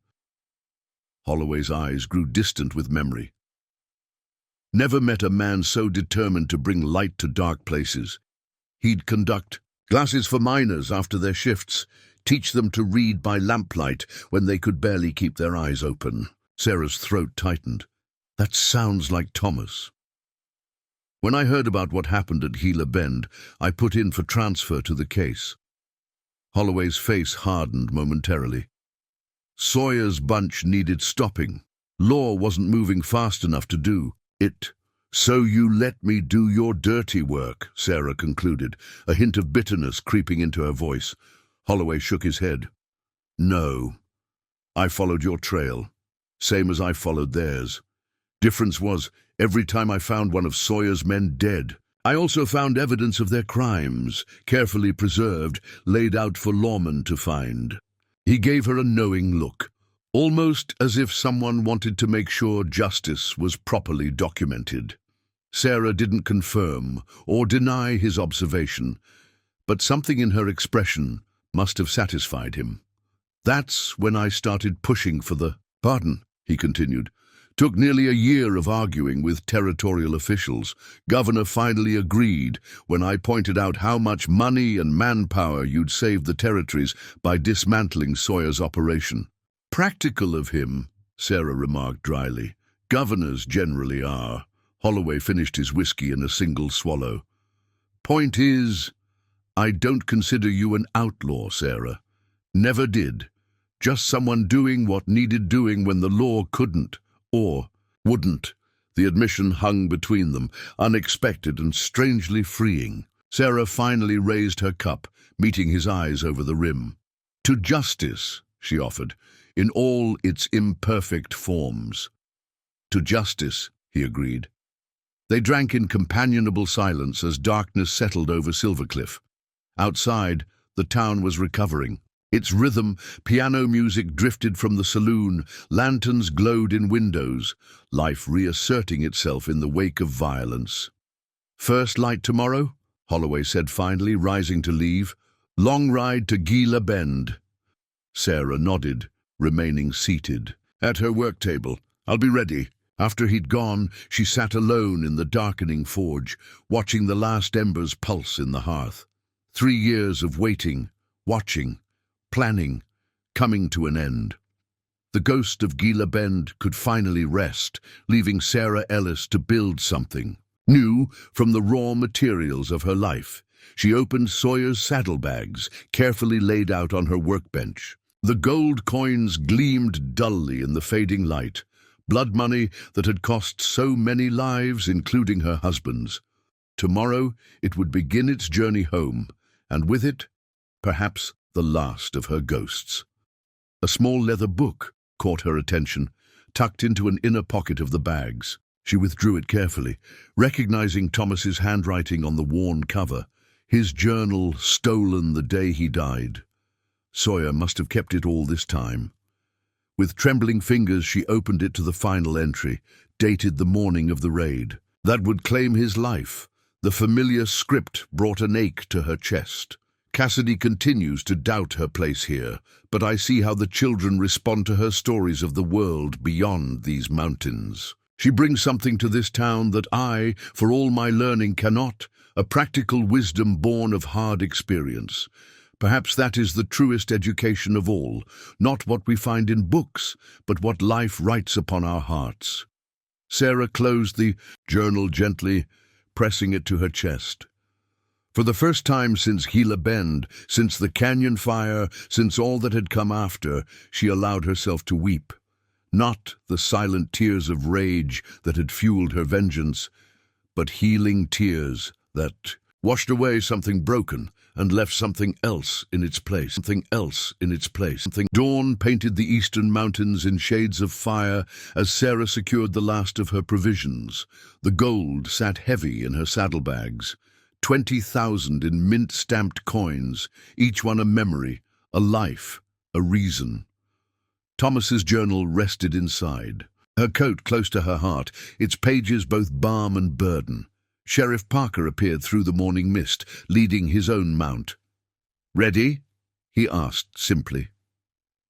Holloway's eyes grew distant with memory. Never met a man so determined to bring light to dark places. He'd conduct classes for miners after their shifts, teach them to read by lamplight when they could barely keep their eyes open. Sarah's throat tightened. That sounds like Thomas. When I heard about what happened at Gila Bend, I put in for transfer to the case. Holloway's face hardened momentarily. Sawyer's bunch needed stopping. Law wasn't moving fast enough to do it. So you let me do your dirty work, Sarah concluded, a hint of bitterness creeping into her voice. Holloway shook his head. No. I followed your trail, same as I followed theirs. Difference was, every time I found one of Sawyer's men dead, I also found evidence of their crimes, carefully preserved, laid out for lawmen to find. He gave her a knowing look, almost as if someone wanted to make sure justice was properly documented. Sarah didn't confirm or deny his observation, but something in her expression must have satisfied him. That's when I started pushing for the pardon, he continued. Took nearly a year of arguing with territorial officials. Governor finally agreed when I pointed out how much money and manpower you'd save the territories by dismantling Sawyer's operation. Practical of him, Sarah remarked dryly. Governors generally are. Holloway finished his whiskey in a single swallow. Point is, I don't consider you an outlaw, Sarah. Never did. Just someone doing what needed doing when the law couldn't. Or wouldn't. The admission hung between them, unexpected and strangely freeing. Sarah finally raised her cup, meeting his eyes over the rim. To justice, she offered, in all its imperfect forms. To justice, he agreed. They drank in companionable silence as darkness settled over Silvercliff. Outside, the town was recovering. Its rhythm, piano music drifted from the saloon, lanterns glowed in windows, life reasserting itself in the wake of violence. First light tomorrow, Holloway said finally, rising to leave. Long ride to Gila Bend. Sarah nodded, remaining seated. At her work table. I'll be ready. After he'd gone, she sat alone in the darkening forge, watching the last embers pulse in the hearth. 3 years of waiting, watching, planning, coming to an end. The ghost of Gila Bend could finally rest, leaving Sarah Ellis to build something new from the raw materials of her life. She opened Sawyer's saddlebags, carefully laid out on her workbench. The gold coins gleamed dully in the fading light, Blood money that had cost so many lives, including her husband's. Tomorrow it would begin its journey home, and with it, perhaps the last of her ghosts. A small leather book caught her attention, tucked into an inner pocket of the bags. She withdrew it carefully, recognizing Thomas's handwriting on the worn cover, his journal stolen the day he died. Sawyer must have kept it all this time. With trembling fingers, she opened it to the final entry, dated the morning of the raid. That would claim his life. The familiar script brought an ache to her chest. Cassidy continues to doubt her place here, but I see how the children respond to her stories of the world beyond these mountains. She brings something to this town that I, for all my learning, cannot, a practical wisdom born of hard experience. Perhaps that is the truest education of all, not what we find in books, but what life writes upon our hearts. Sarah closed the journal gently, pressing it to her chest. For the first time since Gila Bend, since the canyon fire, since all that had come after, she allowed herself to weep. Not the silent tears of rage that had fueled her vengeance, but healing tears that washed away something broken and left something else in its place. Dawn painted the eastern mountains in shades of fire as Sarah secured the last of her provisions. The gold sat heavy in her saddlebags. 20,000 in mint-stamped coins, each one a memory, a life, a reason. Thomas's journal rested inside, her coat close to her heart, its pages both balm and burden. Sheriff Parker appeared through the morning mist, leading his own mount. "Ready?" he asked simply.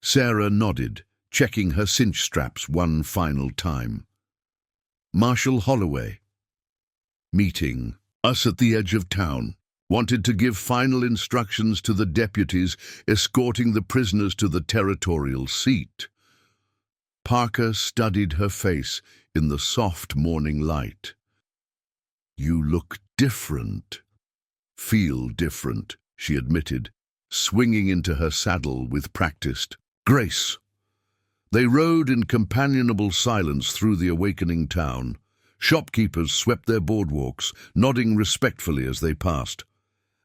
Sarah nodded, checking her cinch straps one final time. Marshal Holloway. Meeting. Us at the edge of town. Wanted to give final instructions to the deputies escorting the prisoners to the territorial seat. Parker studied her face in the soft morning light. "You look different." "Feel different," she admitted, swinging into her saddle with practiced grace. They rode in companionable silence through the awakening town. Shopkeepers swept their boardwalks, nodding respectfully as they passed.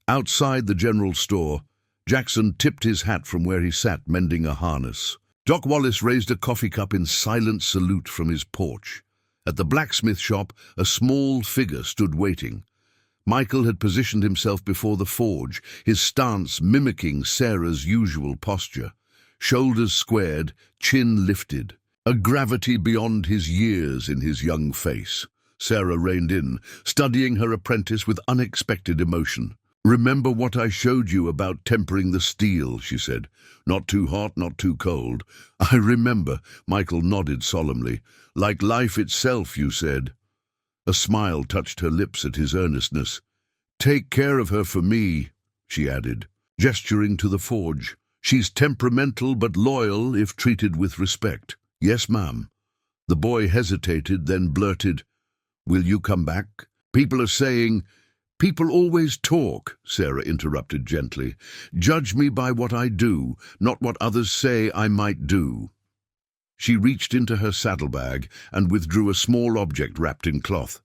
Outside the general store, Jackson tipped his hat from where he sat mending a harness. Doc Wallace raised a coffee cup in silent salute from his porch. At the blacksmith shop, a small figure stood waiting. Michael had positioned himself before the forge, his stance mimicking Sarah's usual posture. Shoulders squared, chin lifted. A gravity beyond his years in his young face. Sarah reined in, studying her apprentice with unexpected emotion. "Remember what I showed you about tempering the steel," she said. "Not too hot, not too cold." "I remember," Michael nodded solemnly. "Like life itself, you said." A smile touched her lips at his earnestness. "Take care of her for me," she added, gesturing to the forge. "She's temperamental but loyal if treated with respect." "Yes, ma'am." The boy hesitated, then blurted, "Will you come back? People are saying—" "People always talk," Sarah interrupted gently. "Judge me by what I do, not what others say I might do." She reached into her saddlebag and withdrew a small object wrapped in cloth.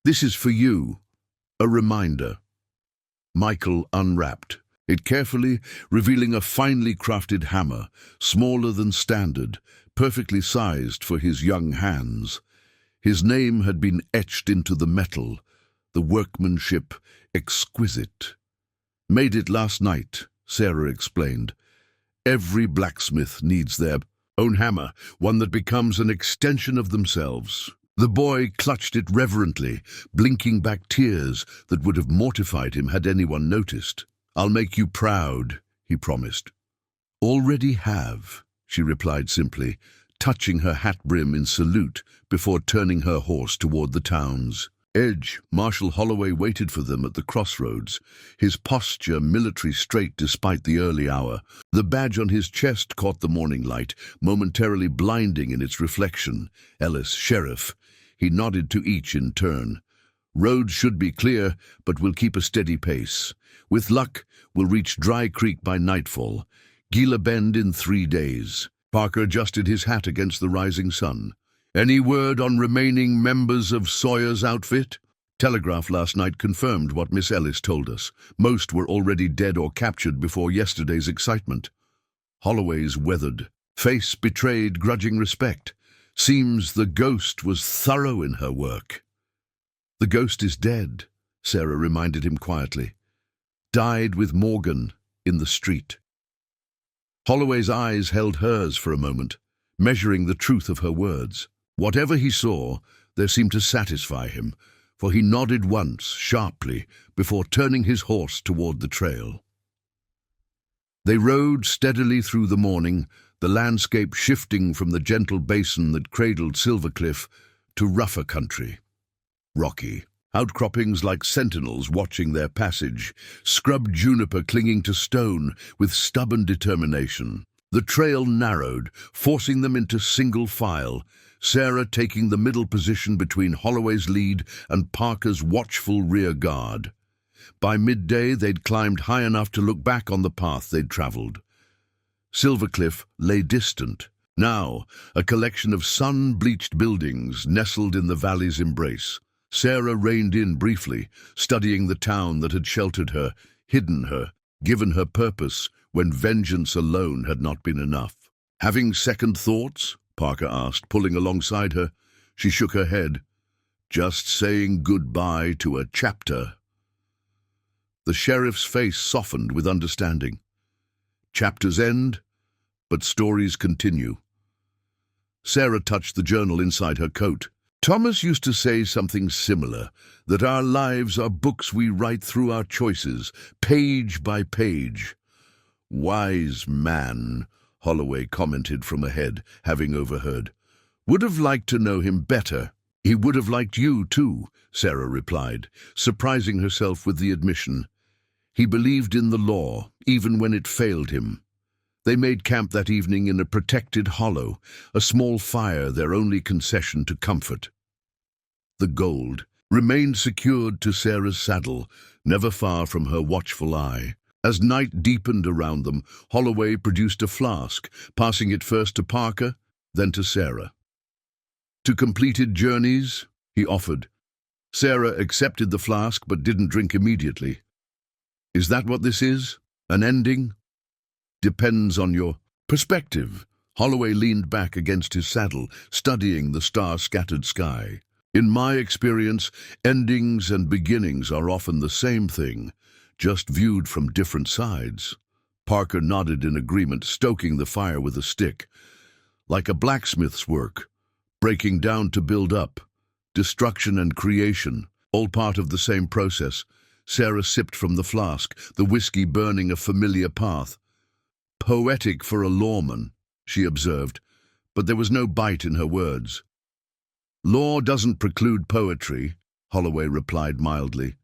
"This is for you, a reminder." Michael unwrapped it carefully, revealing a finely crafted hammer, smaller than standard, perfectly sized for his young hands. His name had been etched into the metal, the workmanship exquisite. "Made it last night," Sarah explained. "Every blacksmith needs their own hammer, one that becomes an extension of themselves." The boy clutched it reverently, blinking back tears that would have mortified him had anyone noticed. "I'll make you proud," he promised. "Already have," she replied simply, touching her hat brim in salute before turning her horse toward the town's edge. Marshal Holloway waited for them at the crossroads, his posture military straight despite the early hour. The badge on his chest caught the morning light, momentarily blinding in its reflection. Ellis, Sheriff. He nodded to each in turn. "Roads should be clear, but we'll keep a steady pace. With luck, we'll reach Dry Creek by nightfall. Gila Bend in 3 days. Parker adjusted his hat against the rising sun. Any word on remaining members of Sawyer's outfit? Telegraph last night confirmed what Miss Ellis told us. Most were already dead or captured before yesterday's excitement. Holloway's weathered face betrayed grudging respect. Seems the ghost was thorough in her work. The ghost is dead, Sarah reminded him quietly. Died with Morgan in the street. Holloway's eyes held hers for a moment, measuring the truth of her words. Whatever he saw, there seemed to satisfy him, for he nodded once, sharply, before turning his horse toward the trail. They rode steadily through the morning, the landscape shifting from the gentle basin that cradled Silvercliff to rougher country. Rocky, outcroppings like sentinels watching their passage, scrubbed juniper clinging to stone with stubborn determination. The trail narrowed, forcing them into single file, Sarah taking the middle position between Holloway's lead and Parker's watchful rear guard. By midday, they'd climbed high enough to look back on the path they'd traveled. Silvercliff lay distant, now a collection of sun-bleached buildings nestled in the valley's embrace. Sarah reined in briefly, studying the town that had sheltered her, hidden her, given her purpose when vengeance alone had not been enough. Having second thoughts? Parker asked, pulling alongside her. She shook her head. Just saying goodbye to a chapter. The sheriff's face softened with understanding. Chapters end, but stories continue. Sarah touched the journal inside her coat. Thomas used to say something similar, that our lives are books we write through our choices, page by page. Wise man, Holloway commented from ahead, having overheard. Would have liked to know him better. He would have liked you too, Sarah replied, surprising herself with the admission. He believed in the law, even when it failed him. They made camp that evening in a protected hollow, a small fire their only concession to comfort. The gold remained secured to Sarah's saddle, never far from her watchful eye. As night deepened around them, Holloway produced a flask, passing it first to Parker, then to Sarah. To completed journeys, he offered. Sarah accepted the flask but didn't drink immediately. Is that what this is? An ending? Depends on your perspective. Holloway leaned back against his saddle, studying the star-scattered sky. In my experience, endings and beginnings are often the same thing, just viewed from different sides. Parker nodded in agreement, stoking the fire with a stick. Like a blacksmith's work, breaking down to build up. Destruction and creation, all part of the same process. Sarah sipped from the flask, the whiskey burning a familiar path. Poetic for a lawman, she observed, but there was no bite in her words. Law doesn't preclude poetry, Holloway replied mildly.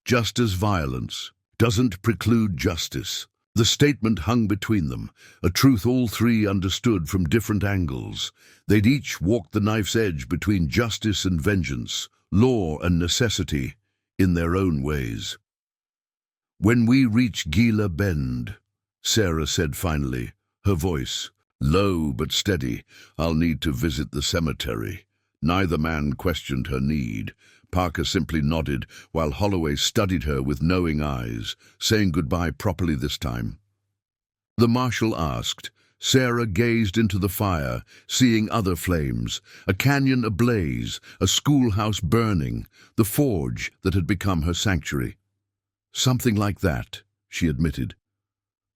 Just as violence doesn't preclude justice. The statement hung between them, a truth all three understood from different angles. They'd each walked the knife's edge between justice and vengeance, law and necessity, in their own ways. When we reach Gila Bend, Sarah said finally, her voice low but steady, I'll need to visit the cemetery. Neither man questioned her need. Parker simply nodded, while Holloway studied her with knowing eyes, saying goodbye properly this time. The marshal asked. Sarah gazed into the fire, seeing other flames, a canyon ablaze, a schoolhouse burning, the forge that had become her sanctuary. Something like that, she admitted.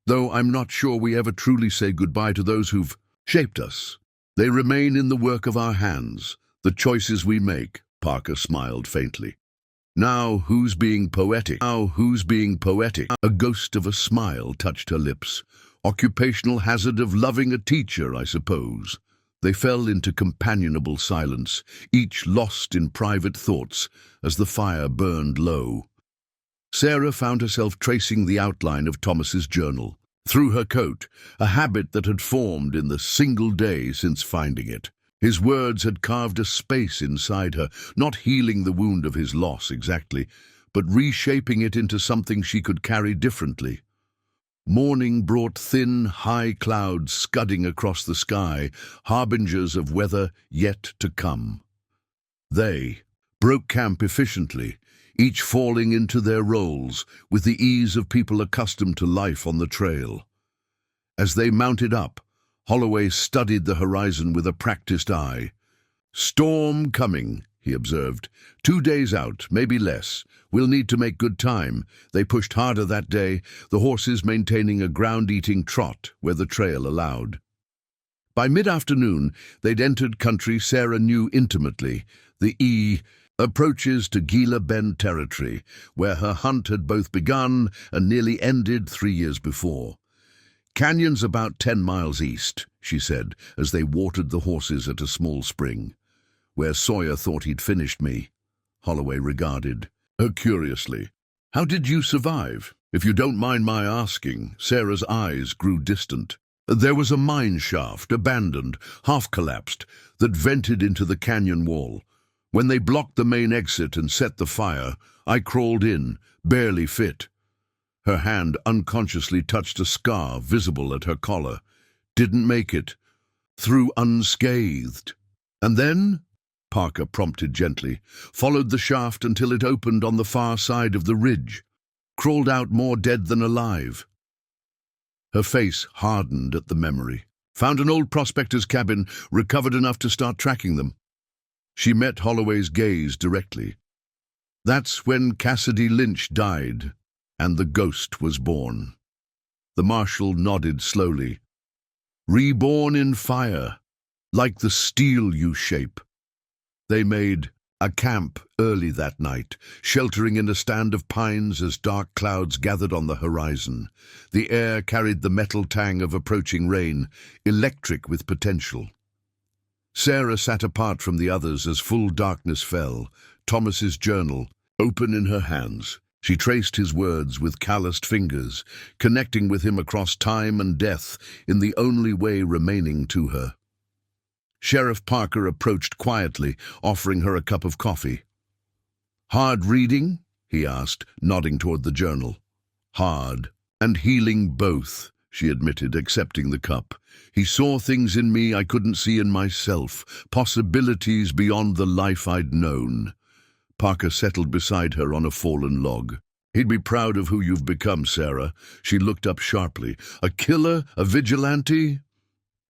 Though I'm not sure we ever truly say goodbye to those who've shaped us. They remain in the work of our hands, the choices we make. Parker smiled faintly. Now who's being poetic? A ghost of a smile touched her lips. Occupational hazard of loving a teacher, I suppose. They fell into companionable silence, each lost in private thoughts as the fire burned low. Sarah found herself tracing the outline of Thomas's journal. Through her coat, a habit that had formed in the single day since finding it. His words had carved a space inside her, not healing the wound of his loss exactly, but reshaping it into something she could carry differently. Morning brought thin, high clouds scudding across the sky, harbingers of weather yet to come. They broke camp efficiently, each falling into their roles with the ease of people accustomed to life on the trail. As they mounted up, Holloway studied the horizon with a practiced eye. "Storm coming," he observed. "2 days out, maybe less. We'll need to make good time." They pushed harder that day, the horses maintaining a ground-eating trot where the trail allowed. By mid-afternoon, they'd entered country Sarah knew intimately, the approaches to Gila Bend territory, where her hunt had both begun and nearly ended 3 years before. "Canyon's about 10 miles east," she said, as they watered the horses at a small spring. "Where Sawyer thought he'd finished me." Holloway regarded her curiously. "How did you survive? If you don't mind my asking." Sarah's eyes grew distant. "There was a mine shaft, abandoned, half-collapsed, that vented into the canyon wall. When they blocked the main exit and set the fire, I crawled in, barely fit." Her hand unconsciously touched a scar visible at her collar. "Didn't make it. Through unscathed." "And then?" Parker prompted gently. "Followed the shaft until it opened on the far side of the ridge. Crawled out more dead than alive." Her face hardened at the memory. "Found an old prospector's cabin, recovered enough to start tracking them." She met Holloway's gaze directly. "That's when Cassidy Lynch died, and the ghost was born." The marshal nodded slowly. "Reborn in fire, like the steel you shape." They made a camp early that night, sheltering in a stand of pines as dark clouds gathered on the horizon. The air carried the metal tang of approaching rain, electric with potential. Sarah sat apart from the others as full darkness fell, Thomas's journal open in her hands. She traced his words with calloused fingers, connecting with him across time and death in the only way remaining to her. Sheriff Parker approached quietly, offering her a cup of coffee. "Hard reading?" he asked, nodding toward the journal. "Hard. And healing both," she admitted, accepting the cup. "He saw things in me I couldn't see in myself, possibilities beyond the life I'd known." Parker settled beside her on a fallen log. "He'd be proud of who you've become, Sarah." She looked up sharply. "A killer? A vigilante?"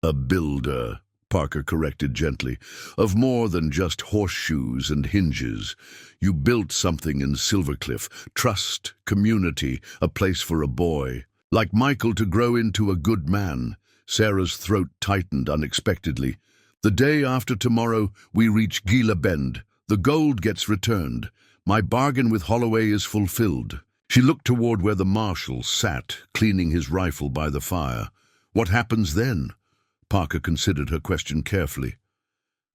"A builder," Parker corrected gently, "of more than just horseshoes and hinges. You built something in Silvercliff, trust, community, a place for a boy. Like Michael to grow into a good man." Sarah's throat tightened unexpectedly. "The day after tomorrow, we reach Gila Bend. The gold gets returned. My bargain with Holloway is fulfilled." She looked toward where the marshal sat, cleaning his rifle by the fire. "What happens then?" Parker considered her question carefully.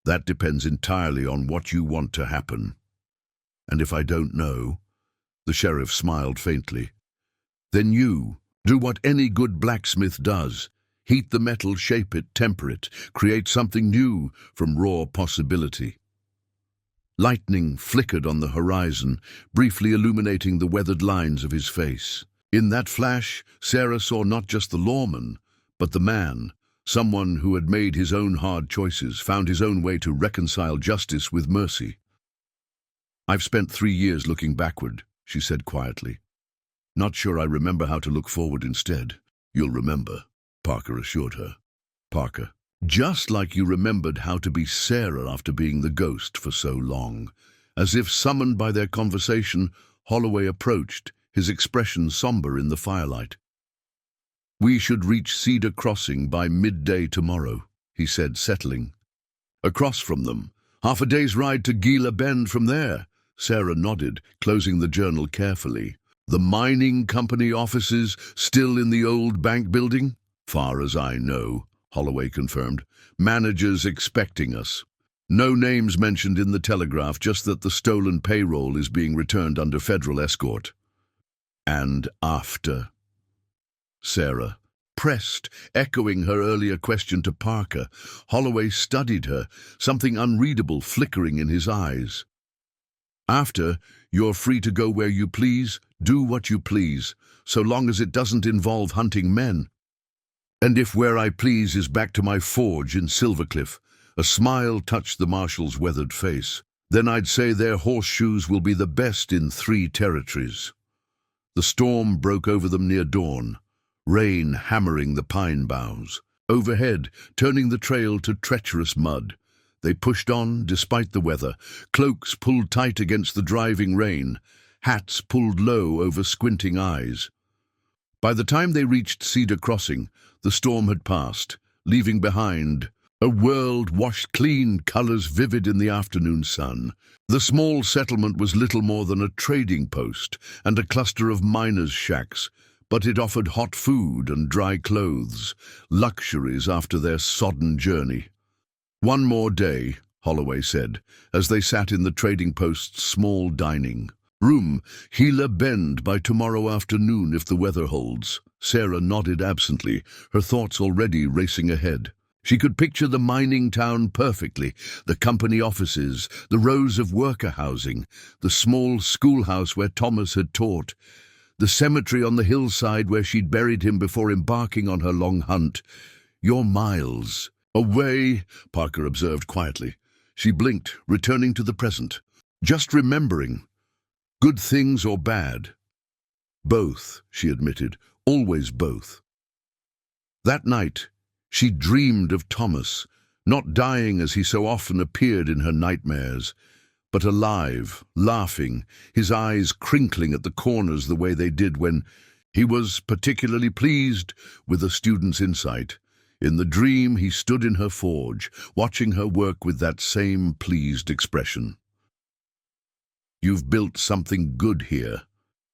"That depends entirely on what you want to happen." "And if I don't know?" The sheriff smiled faintly. "Then you do what any good blacksmith does. Heat the metal, shape it, temper it, create something new from raw possibility." Lightning flickered on the horizon, briefly illuminating the weathered lines of his face. In that flash, Sarah saw not just the lawman, but the man, someone who had made his own hard choices, found his own way to reconcile justice with mercy. "I've spent 3 years looking backward," she said quietly. "Not sure I remember how to look forward instead." "You'll remember," Parker assured her. "Parker, just like you remembered how to be Sarah after being the ghost for so long." As if summoned by their conversation, Holloway approached, his expression somber in the firelight. "We should reach Cedar Crossing by midday tomorrow," he said, settling. "Across from them. Half a day's ride to Gila Bend from there." Sarah nodded, closing the journal carefully. "The mining company offices still in the old bank building?" "Far as I know," Holloway confirmed. "Managers expecting us. No names mentioned in the telegraph, just that the stolen payroll is being returned under federal escort." "And after?" Sarah pressed, echoing her earlier question to Parker. Holloway studied her, something unreadable flickering in his eyes. After, you're free to go where you please, do what you please, so long as it doesn't involve hunting men. And if where I please is back to my forge in Silvercliff, a smile touched the marshal's weathered face, then I'd say their horseshoes will be the best in 3 territories. The storm broke over them near dawn, rain hammering the pine boughs. Overhead, turning the trail to treacherous mud. They pushed on despite the weather, cloaks pulled tight against the driving rain, hats pulled low over squinting eyes. By the time they reached Cedar Crossing, the storm had passed, leaving behind a world washed clean, colors vivid in the afternoon sun. The small settlement was little more than a trading post and a cluster of miners' shacks, but it offered hot food and dry clothes, luxuries after their sodden journey. One more day, Holloway said, as they sat in the trading post's small dining room. Gila Bend by tomorrow afternoon if the weather holds. Sarah nodded absently, her thoughts already racing ahead. She could picture the mining town perfectly, the company offices, the rows of worker housing, the small schoolhouse where Thomas had taught, the cemetery on the hillside where she'd buried him before embarking on her long hunt. "You're miles away," Parker observed quietly. She blinked, returning to the present. "Just remembering. Good things or bad?" "Both," she admitted. "Always both." That night, she dreamed of Thomas, not dying as he so often appeared in her nightmares, but alive, laughing, his eyes crinkling at the corners the way they did when he was particularly pleased with a student's insight. In the dream, he stood in her forge, watching her work with that same pleased expression. "You've built something good here,"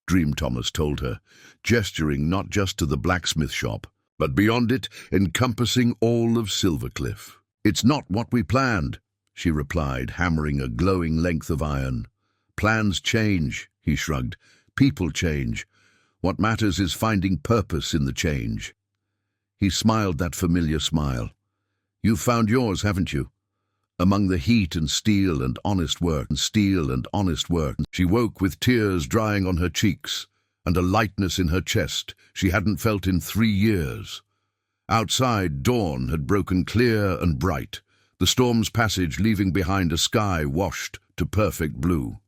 Dream Thomas told her, gesturing not just to the blacksmith shop, but beyond it, encompassing all of Silvercliff. "It's not what we planned," she replied, hammering a glowing length of iron. "Plans change," he shrugged. "People change. What matters is finding purpose in the change." He smiled that familiar smile. "You've found yours, haven't you? Among the heat and steel and honest work. She woke with tears drying on her cheeks and a lightness in her chest she hadn't felt in 3 years. Outside, dawn had broken clear and bright, the storm's passage leaving behind a sky washed to perfect blue.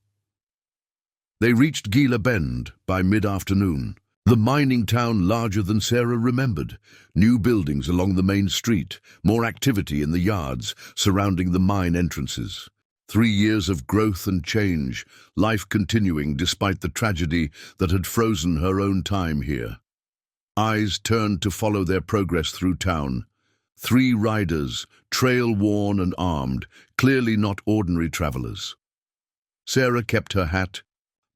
They reached Gila Bend by mid-afternoon, the mining town larger than Sarah remembered. New buildings along the main street, more activity in the yards surrounding the mine entrances. 3 years of growth and change, life continuing despite the tragedy that had frozen her own time here. Eyes turned to follow their progress through town. 3 riders, trail-worn and armed, clearly not ordinary travelers. Sarah kept her hat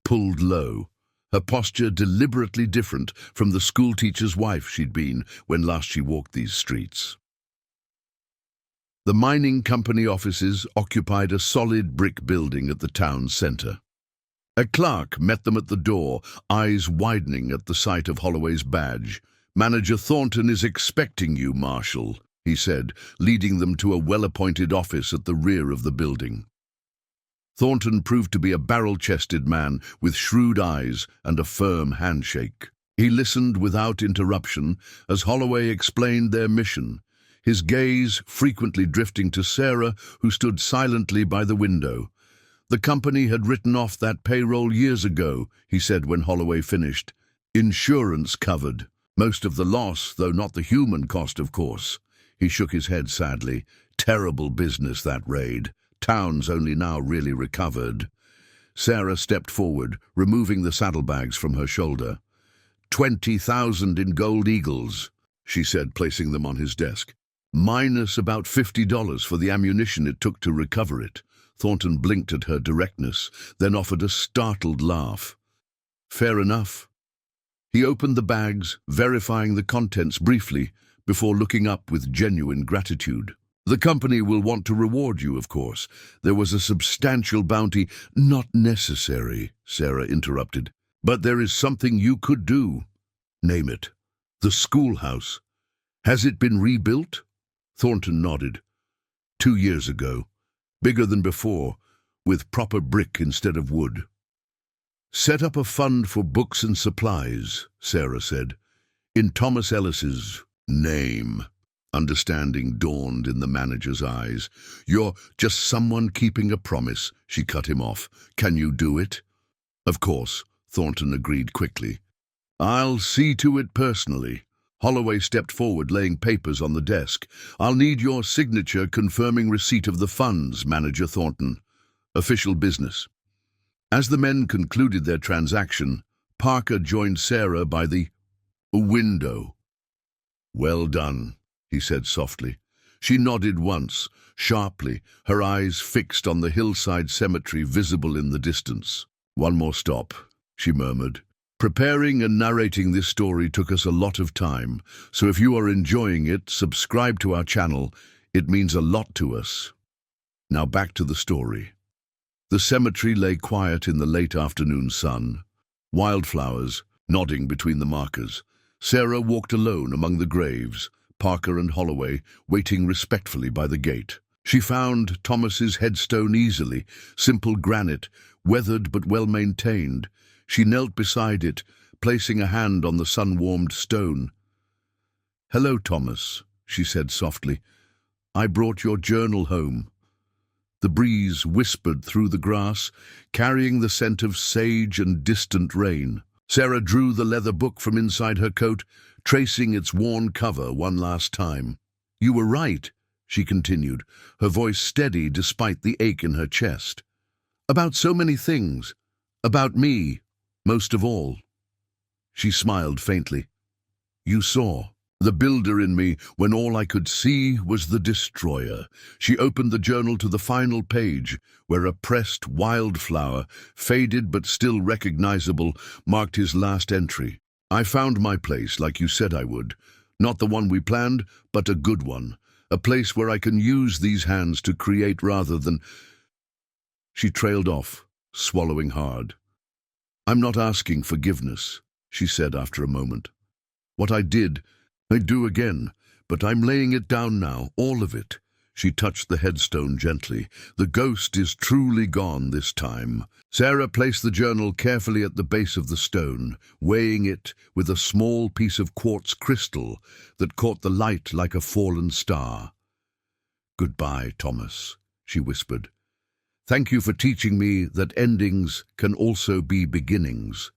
pulled low, her posture deliberately different from the schoolteacher's wife she'd been when last she walked these streets. The mining company offices occupied a solid brick building at the town centre. A clerk met them at the door, eyes widening at the sight of Holloway's badge. "Manager Thornton is expecting you, Marshal," he said, leading them to a well-appointed office at the rear of the building. Thornton proved to be a barrel-chested man with shrewd eyes and a firm handshake. He listened without interruption as Holloway explained their mission, his gaze frequently drifting to Sarah, who stood silently by the window. "The company had written off that payroll years ago," he said when Holloway finished. "Insurance covered. Most of the loss, though not the human cost, of course." He shook his head sadly. "Terrible business, that raid. Town's only now really recovered." Sarah stepped forward, removing the saddlebags from her shoulder. 20,000 in gold eagles," she said, placing them on his desk. "Minus about $50 for the ammunition it took to recover it." Thornton blinked at her directness, then offered a startled laugh. "Fair enough." He opened the bags, verifying the contents briefly, before looking up with genuine gratitude. "The company will want to reward you, of course. There was a substantial bounty—" "Not necessary," Sarah interrupted. "But there is something you could do." "Name it." "The schoolhouse. Has it been rebuilt?" Thornton nodded. 2 years ago. Bigger than before. with proper brick instead of wood. Set up a fund for books and supplies, Sarah said, in Thomas Ellis's name. Understanding dawned in the manager's eyes. You're just someone keeping a promise, she cut him off. Can you do it? Of course, Thornton agreed quickly. I'll see to it personally. Holloway stepped forward, laying papers on the desk. I'll need your signature confirming receipt of the funds, Manager Thornton. Official business. As the men concluded their transaction, Parker joined Sarah by the window. Well done, he said softly. She nodded once, sharply, her eyes fixed on the hillside cemetery visible in the distance. One more stop, she murmured. Preparing and narrating this story took us a lot of time, so if you are enjoying it, subscribe to our channel. It means a lot to us. Now back to the story. The cemetery lay quiet in the late afternoon sun. Wildflowers nodding between the markers. Sarah walked alone among the graves, Parker and Holloway waiting respectfully by the gate. She found Thomas's headstone easily, simple granite, weathered but well-maintained. She knelt beside it, placing a hand on the sun-warmed stone. "Hello, Thomas," she said softly. "I brought your journal home." The breeze whispered through the grass, carrying the scent of sage and distant rain. Sarah drew the leather book from inside her coat, tracing its worn cover one last time. "You were right," she continued, her voice steady despite the ache in her chest. "About so many things. About me, most of all." She smiled faintly. "You saw the builder in me when all I could see was the destroyer." She opened the journal to the final page, where a pressed wildflower, faded but still recognizable, marked his last entry. "I found my place, like you said I would. Not the one we planned, but a good one. A place where I can use these hands to create rather than—" She trailed off, swallowing hard. "I'm not asking forgiveness," she said after a moment. "What I did, I'd do again, but I'm laying it down now, all of it." She touched the headstone gently. "The ghost is truly gone this time." Sarah placed the journal carefully at the base of the stone, weighing it with a small piece of quartz crystal that caught the light like a fallen star. "Goodbye, Thomas," she whispered. "Thank you for teaching me that endings can also be beginnings."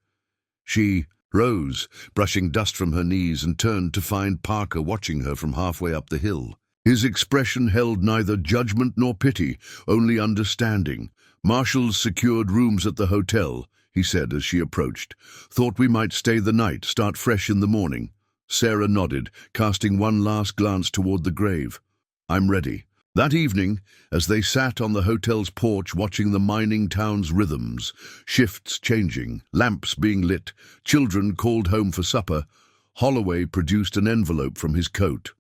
She rose, brushing dust from her knees, and turned to find Parker watching her from halfway up the hill. His expression held neither judgment nor pity, only understanding. "Marshall's secured rooms at the hotel," he said as she approached. "Thought we might stay the night, start fresh in the morning." Sarah nodded, casting one last glance toward the grave. "I'm ready." That evening, as they sat on the hotel's porch watching the mining town's rhythms, shifts changing, lamps being lit, children called home for supper, Holloway produced an envelope from his coat.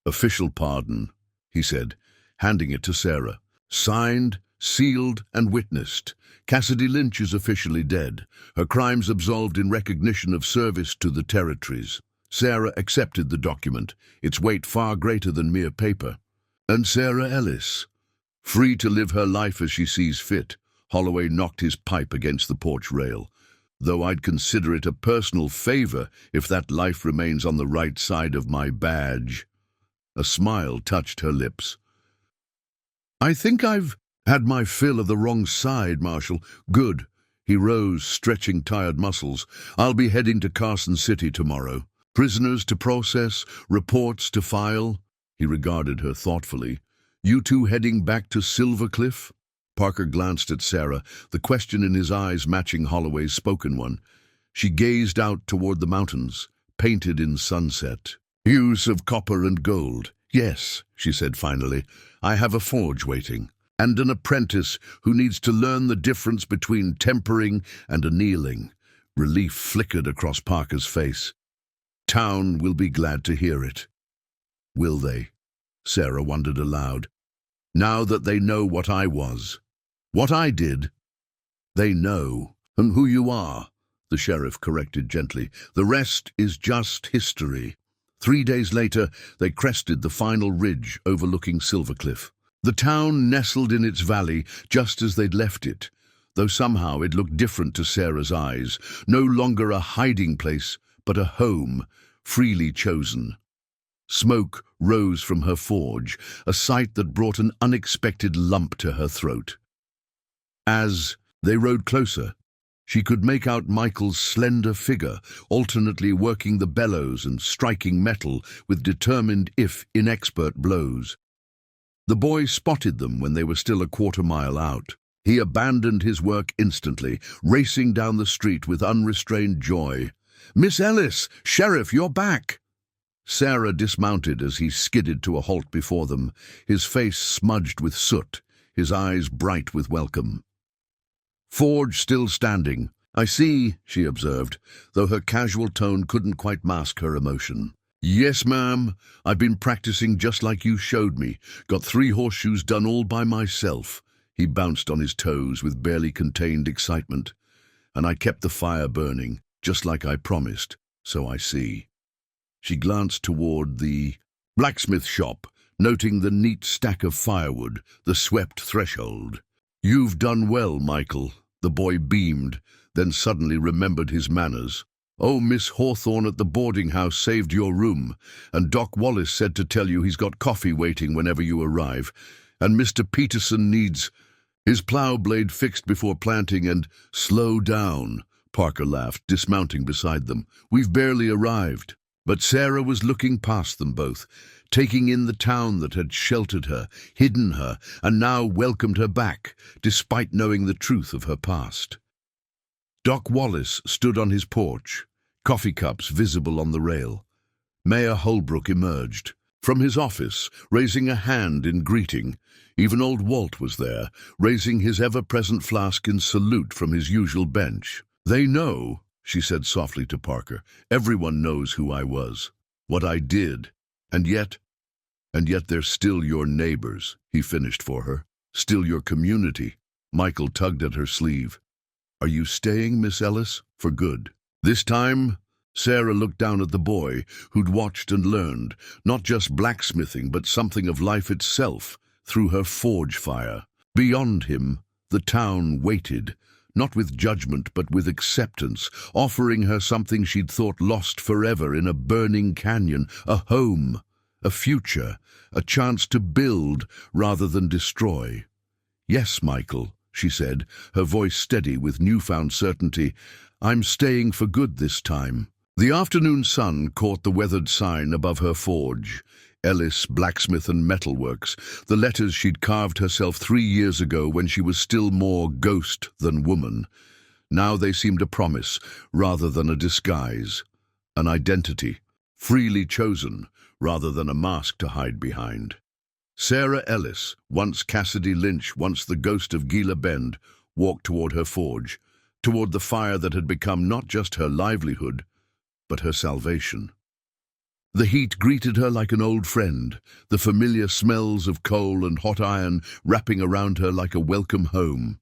"Official pardon," he said, handing it to Sarah. "Signed, sealed, and witnessed. Cassidy Lynch is officially dead, her crimes absolved in recognition of service to the territories." Sarah accepted the document, its weight far greater than mere paper. "And Sarah Ellis, free to live her life as she sees fit." Holloway knocked his pipe against the porch rail. "Though I'd consider it a personal favor if that life remains on the right side of my badge." A smile touched her lips. "I think I've had my fill of the wrong side, Marshall." "Good." He rose, stretching tired muscles. "I'll be heading to Carson City tomorrow. Prisoners to process, reports to file." He regarded her thoughtfully. "You two heading back to Silver Cliff?" Parker glanced at Sarah, the question in his eyes matching Holloway's spoken one. She gazed out toward the mountains, painted in sunset. "Hues of copper and gold. Yes," she said finally. "I have a forge waiting, and an apprentice who needs to learn the difference between tempering and annealing." Relief flickered across Parker's face. "Town will be glad to hear it." "Will they?" Sarah wondered aloud. "Now that they know what I was, what I did, they know, and who you are," the sheriff corrected gently. "The rest is just history." 3 days later, they crested the final ridge overlooking Silver Cliff. The town nestled in its valley just as they'd left it, though somehow it looked different to Sarah's eyes, no longer a hiding place, but a home, freely chosen. Smoke rose from her forge, a sight that brought an unexpected lump to her throat. As they rode closer, she could make out Michael's slender figure, alternately working the bellows and striking metal with determined if inexpert blows. The boy spotted them when they were still a quarter-mile out. He abandoned his work instantly, racing down the street with unrestrained joy. "Miss Ellis! Sheriff, you're back!" Sarah dismounted as he skidded to a halt before them, his face smudged with soot, his eyes bright with welcome. Forge still standing. "I see," she observed, though her casual tone couldn't quite mask her emotion. "Yes, ma'am. I've been practicing just like you showed me. Got 3 horseshoes done all by myself." He bounced on his toes with barely contained excitement. "And I kept the fire burning, just like I promised, so I see." She glanced toward the blacksmith shop, noting the neat stack of firewood, the swept threshold. "You've done well, Michael." The boy beamed, then suddenly remembered his manners. "Oh, Miss Hawthorne at the boarding house saved your room, and Doc Wallace said to tell you he's got coffee waiting whenever you arrive, and Mr. Peterson needs his plow blade fixed before planting and—" "Slow down," Parker laughed, dismounting beside them. "We've barely arrived." But Sarah was looking past them both, taking in the town that had sheltered her, hidden her, and now welcomed her back, despite knowing the truth of her past. Doc Wallace stood on his porch, coffee cups visible on the rail. Mayor Holbrook emerged from his office, raising a hand in greeting. Even old Walt was there, raising his ever-present flask in salute from his usual bench. "They know," she said softly to Parker. "Everyone knows who I was, what I did, and yet they're still your neighbors," he finished for her. "Still your community." Michael tugged at her sleeve. "Are you staying, Miss Ellis, for good?" This time, Sarah looked down at the boy, who'd watched and learned, not just blacksmithing, but something of life itself, through her forge fire. Beyond him, the town waited, not with judgment but with acceptance, offering her something she'd thought lost forever in a burning canyon, a home, a future, a chance to build rather than destroy. "Yes, Michael," she said, her voice steady with newfound certainty. "I'm staying for good this time." The afternoon sun caught the weathered sign above her forge, Ellis Blacksmith and Metalworks, the letters she'd carved herself 3 years ago when she was still more ghost than woman. Now they seemed a promise rather than a disguise, an identity, freely chosen rather than a mask to hide behind. Sarah Ellis, once Cassidy Lynch, once the ghost of Gila Bend, walked toward her forge, toward the fire that had become not just her livelihood, but her salvation. The heat greeted her like an old friend, the familiar smells of coal and hot iron wrapping around her like a welcome home.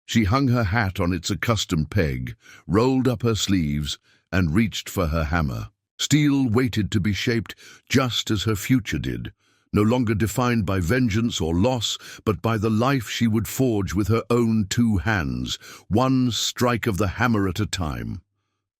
She hung her hat on its accustomed peg, rolled up her sleeves, and reached for her hammer. Steel waited to be shaped just as her future did, no longer defined by vengeance or loss, but by the life she would forge with her own 2 hands, one strike of the hammer at a time.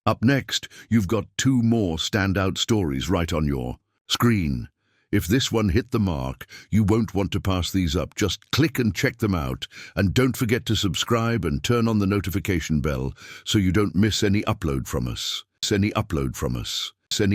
Up next, you've got 2 more standout stories right on your screen. If this one hit the mark, you won't want to pass these up. Just click and check them out, and don't forget to subscribe and turn on the notification bell so you don't miss any upload from us.